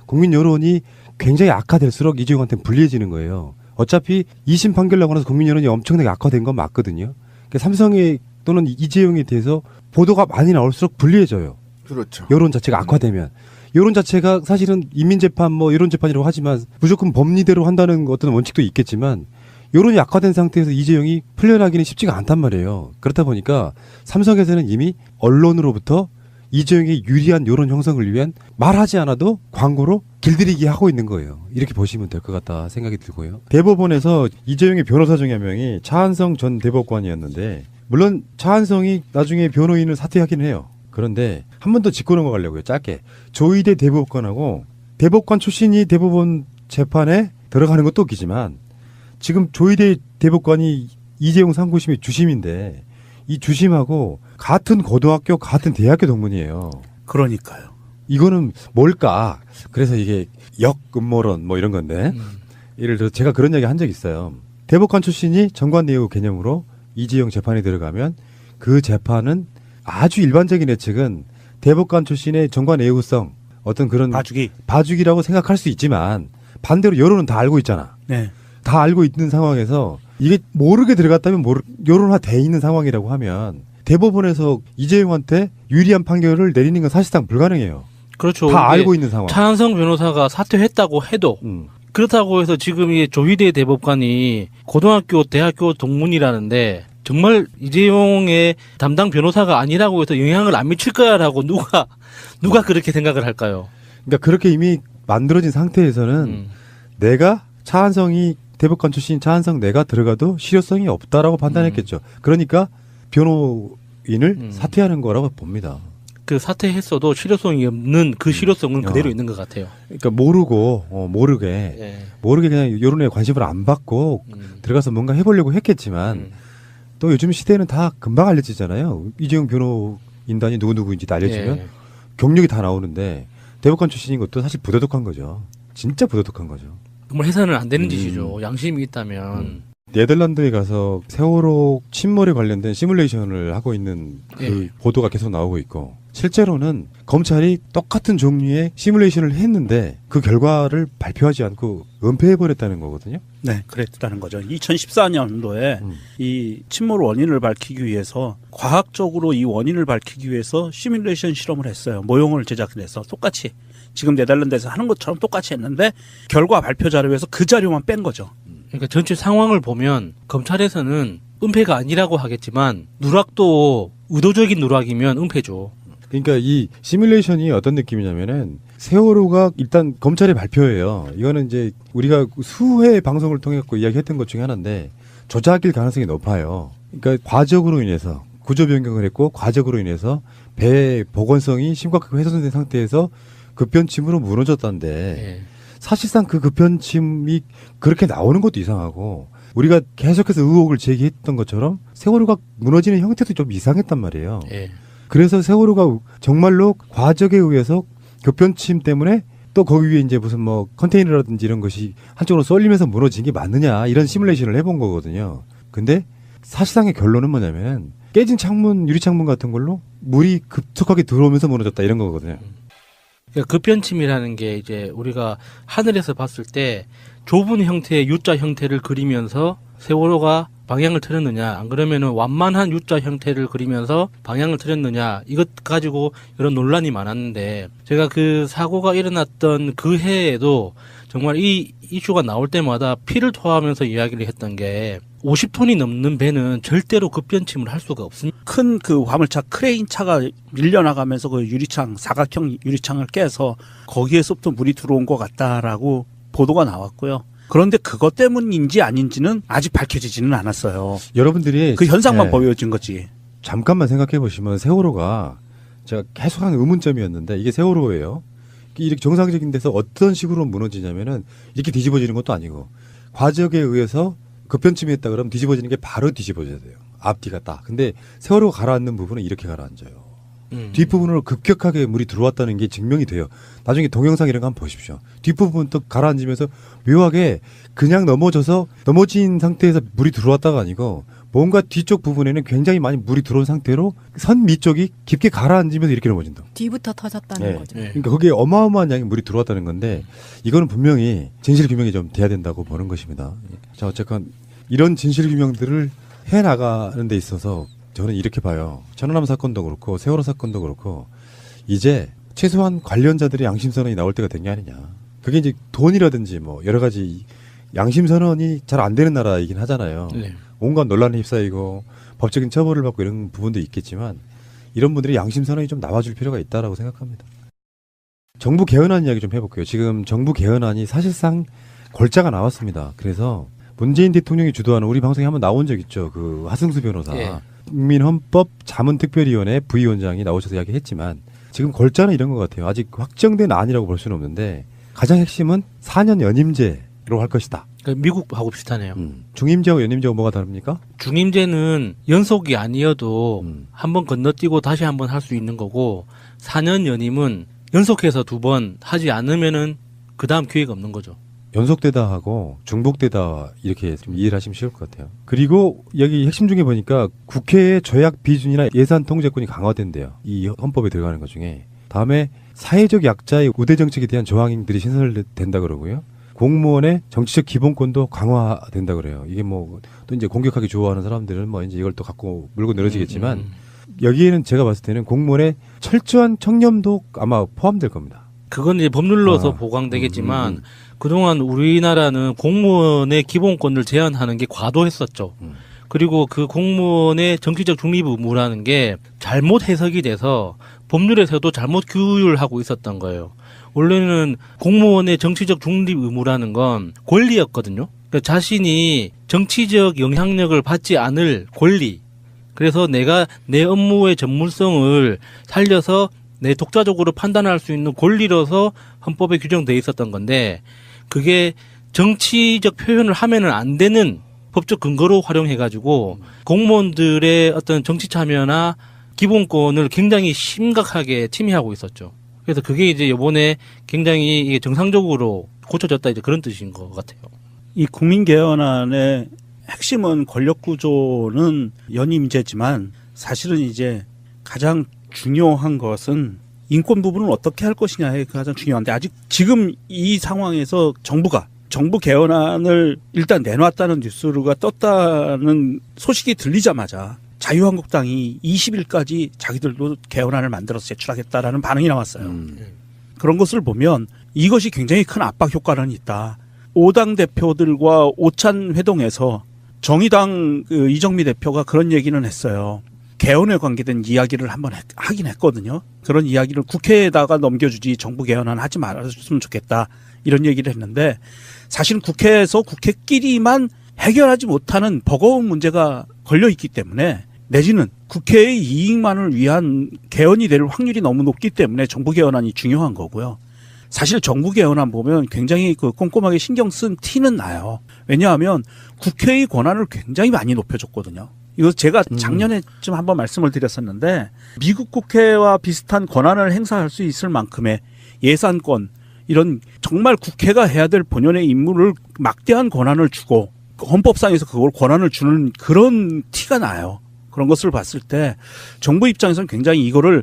국민 여론이 굉장히 악화될수록 이재용한테는 불리해지는 거예요. 어차피 2심 판결 나고 나서 국민 여론이 엄청나게 악화된 건 맞거든요. 그러니까 삼성에 또는 이재용에 대해서 보도가 많이 나올수록 불리해져요. 그렇죠. 여론 자체가 악화되면. 여론 자체가 사실은 인민재판 여론재판이라고 하지만 무조건 법리대로 한다는 어떤 원칙도 있겠지만 여론이 악화된 상태에서 이재용이 풀려나기는 쉽지가 않단 말이에요. 그렇다 보니까 삼성에서는 이미 언론으로부터 이재용이 유리한 여론 형성을 위한 말하지 않아도 광고로 길들이기 하고 있는 거예요. 이렇게 보시면 될 것 같다 생각이 들고요. 대법원에서 이재용의 변호사 중에 한 명이 차한성 전 대법관이었는데 물론 차한성이 나중에 변호인을 사퇴하긴 해요. 그런데 한 번 더 짚고 넘어가려고요. 짧게. 조희대 대법관하고 대법관 출신이 대법원 재판에 들어가는 것도 웃기지만 지금 조희대 대법관이 이재용 상고심의 주심인데 이 주심하고 같은 고등학교 같은 대학교 동문이에요. 그러니까요. 이거는 뭘까? 그래서 이게 역음모론 이런 건데 예를 들어 제가 그런 얘기 한 적이 있어요. 대법관 출신이 정관예우 개념으로 이재용 재판에 들어가면 그 재판은 아주 일반적인 예측은 대법관 출신의 정관예우성 어떤 그런 봐주기라고 생각할 수 있지만 반대로 여론은 다 알고 있잖아. 네. 다 알고 있는 상황에서 이게 모르게 들어갔다면 여론화돼 있는 상황이라고 하면 대법원에서 이재용한테 유리한 판결을 내리는 건 사실상 불가능해요. 그렇죠. 다 알고 있는 상황. 차한성 변호사가 사퇴했다고 해도 그렇다고 해서 지금 이 조희대 대법관이 고등학교, 대학교 동문이라는데 정말 이재용의 담당 변호사가 아니라고 해서 영향을 안 미칠 거야라고 누가 그렇게 생각을 할까요? 그러니까 그렇게 이미 만들어진 상태에서는 내가 차한성이 대법관 출신 차한성 내가 들어가도 실효성이 없다라고 판단했겠죠. 그러니까 변호인을 사퇴하는 거라고 봅니다. 그 사퇴했어도 실효성이 없는 그 실효성은 그대로 있는 것 같아요. 그러니까 모르게 그냥 여론에 관심을 안 받고 들어가서 뭔가 해보려고 했겠지만 또 요즘 시대는 다 금방 알려지잖아요. 이재용 변호인단이 누구인지 알려지면 경력이 다 나오는데 대법관 출신인 것도 사실 부도덕한 거죠. 진짜 부도덕한 거죠. 정말 해서는 안 되는 짓이죠. 양심이 있다면. 네덜란드에 가서 세월호 침몰에 관련된 시뮬레이션을 하고 있는 그 보도가 계속 나오고 있고 실제로는 검찰이 똑같은 종류의 시뮬레이션을 했는데 그 결과를 발표하지 않고 은폐해버렸다는 거거든요. 네, 그랬다는 거죠. 2014년도에 이 침몰 원인을 밝히기 위해서 과학적으로 이 원인을 밝히기 위해서 시뮬레이션 실험을 했어요. 모형을 제작해서 똑같이 지금 네덜란드에서 하는 것처럼 똑같이 했는데 결과 발표 자료에서 그 자료만 뺀 거죠. 그러니까 전체 상황을 보면 검찰에서는 은폐가 아니라고 하겠지만 누락도 의도적인 누락이면 은폐죠. 그러니까 이 시뮬레이션이 어떤 느낌이냐면은 세월호가 일단 검찰의 발표예요. 이거는 이제 우리가 수회 방송을 통해 갖고 이야기했던 것 중에 하나인데 조작일 가능성이 높아요. 그러니까 과적으로 인해서 구조 변경을 했고 과적으로 인해서 배 복원성이 심각하게 훼손된 상태에서 급변침으로 무너졌다는데 사실상 그 급변침이 그렇게 나오는 것도 이상하고 우리가 계속해서 의혹을 제기했던 것처럼 세월호가 무너지는 형태도 좀 이상했단 말이에요. 그래서 세월호가 정말로 과적에 의해서 급변침 때문에 또 거기 위에 이제 무슨 컨테이너라든지 이런 것이 한쪽으로 쏠리면서 무너진 게 맞느냐 이런 시뮬레이션을 해본 거거든요. 근데 사실상의 결론은 뭐냐면 깨진 창문, 유리창문 같은 걸로 물이 급속하게 들어오면서 무너졌다 이런 거거든요. 그러니까 급변침이라는 게 이제 우리가 하늘에서 봤을 때 좁은 형태의 U자 형태를 그리면서 세월호가 방향을 틀었느냐, 안 그러면은 완만한 U자 형태를 그리면서 방향을 틀었느냐, 이것 가지고 이런 논란이 많았는데, 제가 그 사고가 일어났던 그 해에도 정말 이 이슈가 나올 때마다 피를 토하면서 이야기를 했던 게 50톤이 넘는 배는 절대로 급변침을 할 수가 없습니다. 큰 그 화물차 크레인 차가 밀려나가면서 그 유리창, 사각형 유리창을 깨서 거기에서부터 물이 들어온 것 같다라고 보도가 나왔고요. 그런데 그것 때문인지 아닌지는 아직 밝혀지지는 않았어요. 여러분들이 그 현상만 보여진 거지. 잠깐만 생각해 보시면 세월호가 제가 계속 한 의문점이었는데 이게 세월호예요. 이렇게 정상적인 데서 어떤 식으로 무너지냐면은 이렇게 뒤집어지는 것도 아니고 과적에 의해서 급변침이 했다 그러면 뒤집어지는 게 바로 뒤집어져야 돼요. 앞뒤가 딱. 근데 세월호가 가라앉는 부분은 이렇게 가라앉아요. 뒷부분으로 급격하게 물이 들어왔다는 게 증명이 돼요. 나중에 동영상 이런 거 한번 보십시오. 뒷부분 또 가라앉으면서 묘하게 그냥 넘어진 상태에서 물이 들어왔다가 아니고 뭔가 뒤쪽 부분에는 굉장히 많이 물이 들어온 상태로 선 밑쪽이 깊게 가라앉으면서 이렇게 넘어진다. 뒤부터 터졌다는 네. 거죠. 네. 그러니까 거기에 어마어마한 양의 물이 들어왔다는 건데 이거는 분명히 진실 규명이 좀 돼야 된다고 보는 것입니다. 자, 어쨌건 이런 진실 규명들을 해 나가는 데 있어서 저는 이렇게 봐요. 천안함 사건도 그렇고 세월호 사건도 그렇고 이제 최소한 관련자들의 양심 선언이 나올 때가 된 게 아니냐. 그게 이제 돈이라든지 뭐 여러 가지 양심 선언이 잘 안 되는 나라이긴 하잖아요. 네. 온갖 논란에 휩싸이고 법적인 처벌을 받고 이런 부분도 있겠지만 이런 분들이 양심 선언이 좀 나와줄 필요가 있다라고 생각합니다. 정부 개헌안 이야기 좀 해볼게요. 지금 정부 개헌안이 사실상 골자가 나왔습니다. 그래서 문재인 대통령이 주도하는 우리 방송에 한번 나온 적 있죠. 그 하승수 변호사. 예. 국민헌법 자문특별위원회 부위원장이 나오셔서 이야기했지만 지금 골자는 이런 것 같아요. 아직 확정된 안이라고 볼 수는 없는데 가장 핵심은 4년 연임제로 할 것이다. 그러니까 미국하고 비슷하네요. 중임제하고 연임제하고 뭐가 다릅니까? 중임제는 연속이 아니어도 음. 한 번 건너뛰고 다시 한 번 할 수 있는 거고 4년 연임은 연속해서 2번 하지 않으면은 그 다음 기회가 없는 거죠. 연속되다 하고 중복되다 이렇게 좀 이해를 하시면 쉬울 것 같아요. 그리고 여기 핵심 중에 보니까 국회의 조약 비준이나 예산 통제권이 강화된대요. 이 헌법에 들어가는 것 중에. 다음에 사회적 약자의 우대 정책에 대한 조항들이 신설된다 그러고요. 공무원의 정치적 기본권도 강화된다 그래요. 이게 뭐 또 이제 공격하기 좋아하는 사람들은 뭐 이제 이걸 또 갖고 물고 늘어지겠지만 여기에는 제가 봤을 때는 공무원의 철저한 청렴도 아마 포함될 겁니다. 그건 이제 법률로서 아, 보강되겠지만 그동안 우리나라는 공무원의 기본권을 제한하는 게 과도했었죠. 그리고 그 공무원의 정치적 중립 의무라는 게 잘못 해석이 돼서 법률에서도 잘못 규율하고 있었던 거예요. 원래는 공무원의 정치적 중립 의무라는 건 권리였거든요. 그러니까 자신이 정치적 영향력을 받지 않을 권리. 그래서 내가 내 업무의 전문성을 살려서 내 독자적으로 판단할 수 있는 권리로서 헌법에 규정돼 있었던 건데 그게 정치적 표현을 하면은 안 되는 법적 근거로 활용해가지고 공무원들의 어떤 정치 참여나 기본권을 굉장히 심각하게 침해하고 있었죠. 그래서 그게 이제 이번에 굉장히 이게 정상적으로 고쳐졌다 이제 그런 뜻인 것 같아요. 이 국민개헌안의 핵심은 권력구조는 연임제지만 사실은 이제 가장 중요한 것은 인권 부분을 어떻게 할 것이냐에 가장 중요한데 아직 지금 이 상황에서 정부 개헌안을 일단 내놨다는 뉴스가 떴다는 소식이 들리자마자 자유한국당이 20일까지 자기들도 개헌안을 만들어서 제출하겠다라는 반응이 나왔어요. 그런 것을 보면 이것이 굉장히 큰 압박 효과는 있다. 5당 대표들과 오찬 회동에서 정의당 그 이정미 대표가 그런 얘기는 했어요. 개헌에 관계된 이야기를 한번 하긴 했거든요. 그런 이야기를 국회에다가 넘겨주지 정부 개헌안 하지 말아줬으면 좋겠다. 이런 얘기를 했는데 사실은 국회에서 국회끼리만 해결하지 못하는 버거운 문제가 걸려 있기 때문에 내지는 국회의 이익만을 위한 개헌이 될 확률이 너무 높기 때문에 정부 개헌안이 중요한 거고요. 사실 정부 개헌안 보면 굉장히 그 꼼꼼하게 신경 쓴 티는 나요. 왜냐하면 국회의 권한을 굉장히 많이 높여줬거든요. 이거 제가 작년에쯤 한번 말씀을 드렸었는데 미국 국회와 비슷한 권한을 행사할 수 있을 만큼의 예산권 이런 정말 국회가 해야 될 본연의 임무를 막대한 권한을 주고 헌법상에서 그걸 권한을 주는 그런 티가 나요. 그런 것을 봤을 때 정부 입장에서는 굉장히 이거를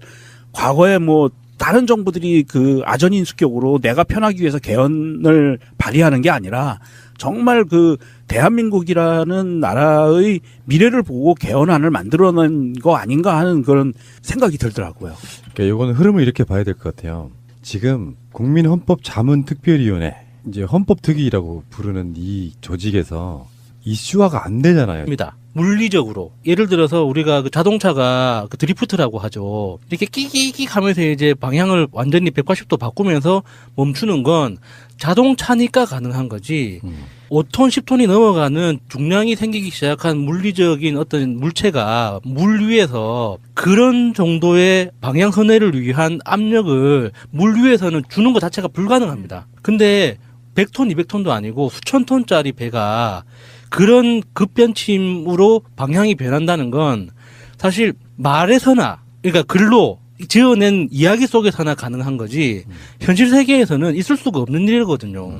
과거에 뭐 다른 정부들이 그 아전인수격으로 내가 편하기 위해서 개헌을 발의하는 게 아니라 정말 그 대한민국이라는 나라의 미래를 보고 개헌안을 만들어낸 거 아닌가 하는 그런 생각이 들더라고요. 그러니까 이거는 흐름을 이렇게 봐야 될 것 같아요. 지금 국민헌법자문특별위원회 이제 헌법특위라고 부르는 이 조직에서 이슈화가 안 되잖아요. 입니다. 물리적으로 예를 들어서 우리가 그 자동차가 그 드리프트라고 하죠. 이렇게 끼끼끼 하면서 이제 방향을 완전히 180도 바꾸면서 멈추는 건 자동차니까 가능한 거지. 5톤, 10톤이 넘어가는 중량이 생기기 시작한 물리적인 어떤 물체가 물 위에서 그런 정도의 방향 선회를 위한 압력을 물 위에서는 주는 것 자체가 불가능합니다. 근데 100톤, 200톤도 아니고 수천 톤짜리 배가 그런 급변침으로 방향이 변한다는 건 사실 말에서나, 그러니까 글로 지어낸 이야기 속에서나 가능한 거지 현실 세계에서는 있을 수가 없는 일이거든요.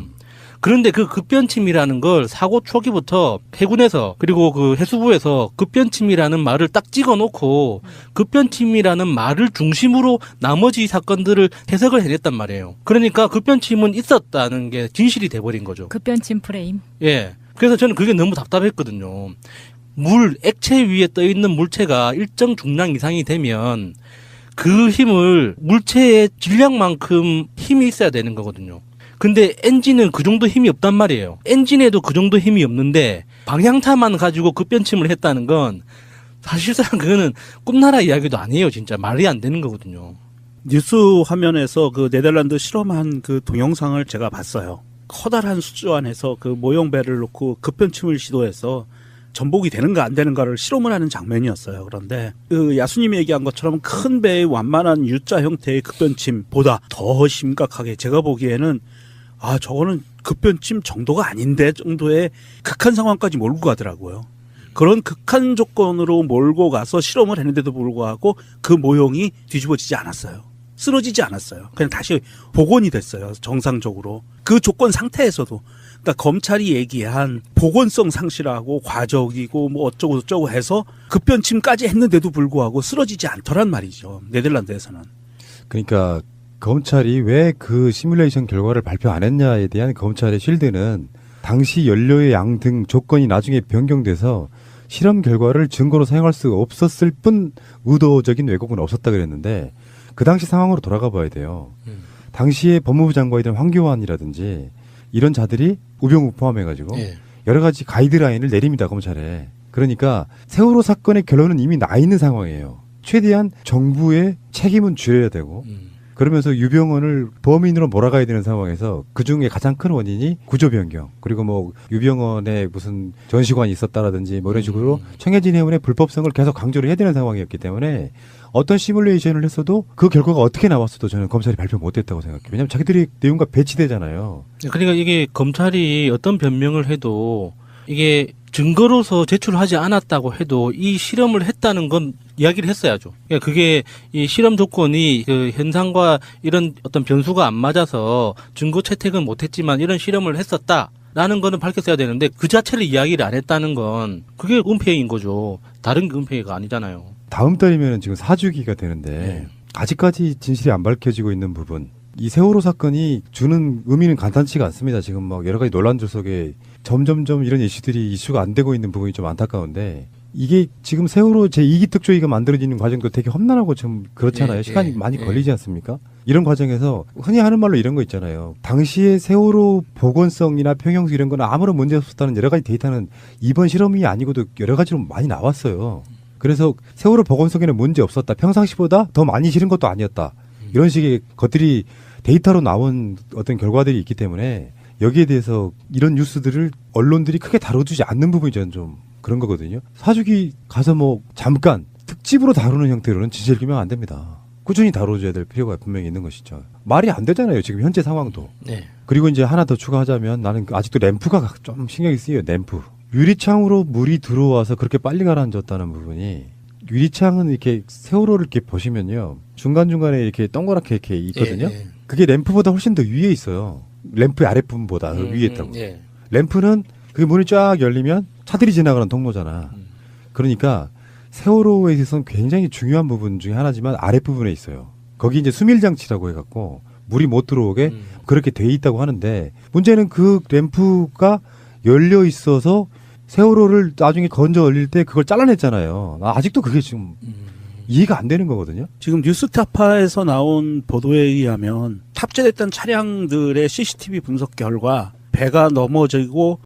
그런데 그 급변침이라는 걸 사고 초기부터 해군에서 그리고 그 해수부에서 급변침이라는 말을 딱 찍어놓고 급변침이라는 말을 중심으로 나머지 사건들을 해석을 해냈단 말이에요. 그러니까 급변침은 있었다는 게 진실이 돼버린 거죠. 급변침 프레임. 예. 그래서 저는 그게 너무 답답했거든요. 액체 위에 떠 있는 물체가 일정 중량 이상이 되면 그 힘을 물체의 질량만큼 힘이 있어야 되는 거거든요. 근데 엔진은 그 정도 힘이 없단 말이에요. 엔진에도 그 정도 힘이 없는데 방향타만 가지고 급변침을 했다는 건 사실상 그거는 꿈나라 이야기도 아니에요. 진짜 말이 안 되는 거거든요. 뉴스 화면에서 그 네덜란드 실험한 그 동영상을 제가 봤어요. 커다란 수조 안에서 그 모형배를 놓고 급변침을 시도해서 전복이 되는가 안 되는가를 실험을 하는 장면이었어요. 그런데 그 야수님이 얘기한 것처럼 큰 배의 완만한 U자 형태의 급변침보다 더 심각하게 제가 보기에는 저거는 급변침 정도가 아닌데 정도의 극한 상황까지 몰고 가더라고요. 그런 극한 조건으로 몰고 가서 실험을 했는데도 불구하고 그 모형이 뒤집어지지 않았어요. 쓰러지지 않았어요. 그냥 다시 복원이 됐어요. 정상적으로. 그 조건 상태에서도. 그러니까 검찰이 얘기한 복원성 상실하고 과적이고 뭐 어쩌고 저쩌고 해서 급변침까지 했는데도 불구하고 쓰러지지 않더란 말이죠. 네덜란드에서는. 그러니까 검찰이 왜 그 시뮬레이션 결과를 발표 안 했냐에 대한 검찰의 쉴드는 당시 연료의 양 등 조건이 나중에 변경돼서 실험 결과를 증거로 사용할 수 없었을 뿐 의도적인 왜곡은 없었다 그랬는데 그 당시 상황으로 돌아가 봐야 돼요. 당시에 법무부 장관이던 황교안이라든지 이런 자들이 우병우 포함해가지고 예. 여러 가지 가이드라인을 내립니다, 검찰에. 그러니까 세월호 사건의 결론은 이미 나 있는 상황이에요. 최대한 정부의 책임은 줄여야 되고 그러면서 유병헌을 범인으로 몰아가야 되는 상황에서 그중에 가장 큰 원인이 구조 변경 그리고 뭐 유병헌의 무슨 전시관이 있었다라든지 뭐 이런 식으로 청해진 해운의 불법성을 계속 강조를 해야 되는 상황이었기 때문에 어떤 시뮬레이션을 했어도 그 결과가 어떻게 나왔어도 저는 검찰이 발표 못했다고 생각해요. 왜냐하면 자기들이 내용과 배치되잖아요. 그러니까 이게 검찰이 어떤 변명을 해도 이게 증거로서 제출하지 않았다고 해도 이 실험을 했다는 건 이야기를 했어야죠. 그러니까 그게 이 실험 조건이 그 현상과 이런 어떤 변수가 안 맞아서 증거 채택은 못했지만 이런 실험을 했었다라는 거는 밝혔어야 되는데 그 자체를 이야기를 안 했다는 건 그게 은폐인 거죠. 다른 은폐가 아니잖아요. 다음 달이면 지금 4주기가 되는데 아직까지 진실이 안 밝혀지고 있는 부분. 이 세월호 사건이 주는 의미는 간단치가 않습니다. 지금 막 여러 가지 논란들 속에 점점점 이런 이슈가 안 되고 있는 부분이 좀 안타까운데 이게 지금 세월호 제2기 특조위가 만들어지는 과정도 되게 험난하고 좀 그렇잖아요. 시간이 많이 걸리지 않습니까? 이런 과정에서 흔히 하는 말로 이런 거 있잖아요. 당시에 세월호 복원성이나 평형수 이런 거는 아무런 문제 없었다는 여러 가지 데이터는 이번 실험이 아니고도 여러 가지로 많이 나왔어요. 그래서 세월호 복원성에는 문제 없었다. 평상시보다 더 많이 실은 것도 아니었다. 이런 식의 것들이 데이터로 나온 어떤 결과들이 있기 때문에 여기에 대해서 이런 뉴스들을 언론들이 크게 다뤄주지 않는 부분이 저는 좀 그런 거거든요. 4주기 가서 뭐 잠깐 특집으로 다루는 형태로는 진실 규명 안 됩니다. 꾸준히 다뤄줘야 될 필요가 분명히 있는 것이죠. 말이 안 되잖아요. 지금 현재 상황도. 네. 그리고 이제 하나 더 추가하자면 나는 아직도 램프가 좀 신경이 쓰여요. 램프. 유리창으로 물이 들어와서 그렇게 빨리 가라앉았다는 부분이 유리창은 이렇게 세월호를 이렇게 보시면요. 중간중간에 이렇게 동그랗게 이렇게 있거든요. 예. 그게 램프보다 훨씬 더 위에 있어요. 램프의 아랫부분보다 더 위에 있다고. 예. 램프는 그 문이 쫙 열리면 차들이 지나가는 통로잖아. 그러니까 세월호에 있어서는 굉장히 중요한 부분 중에 하나지만 아랫부분에 있어요. 거기 이제 수밀장치라고 해갖고 물이 못 들어오게 그렇게 돼 있다고 하는데 문제는 그 램프가 열려 있어서 세월호를 나중에 건져 올릴 때 그걸 잘라냈잖아요. 아직도 그게 지금 이해가 안 되는 거거든요. 지금 뉴스타파에서 나온 보도에 의하면 탑재됐던 차량들의 CCTV 분석 결과 배가 넘어지고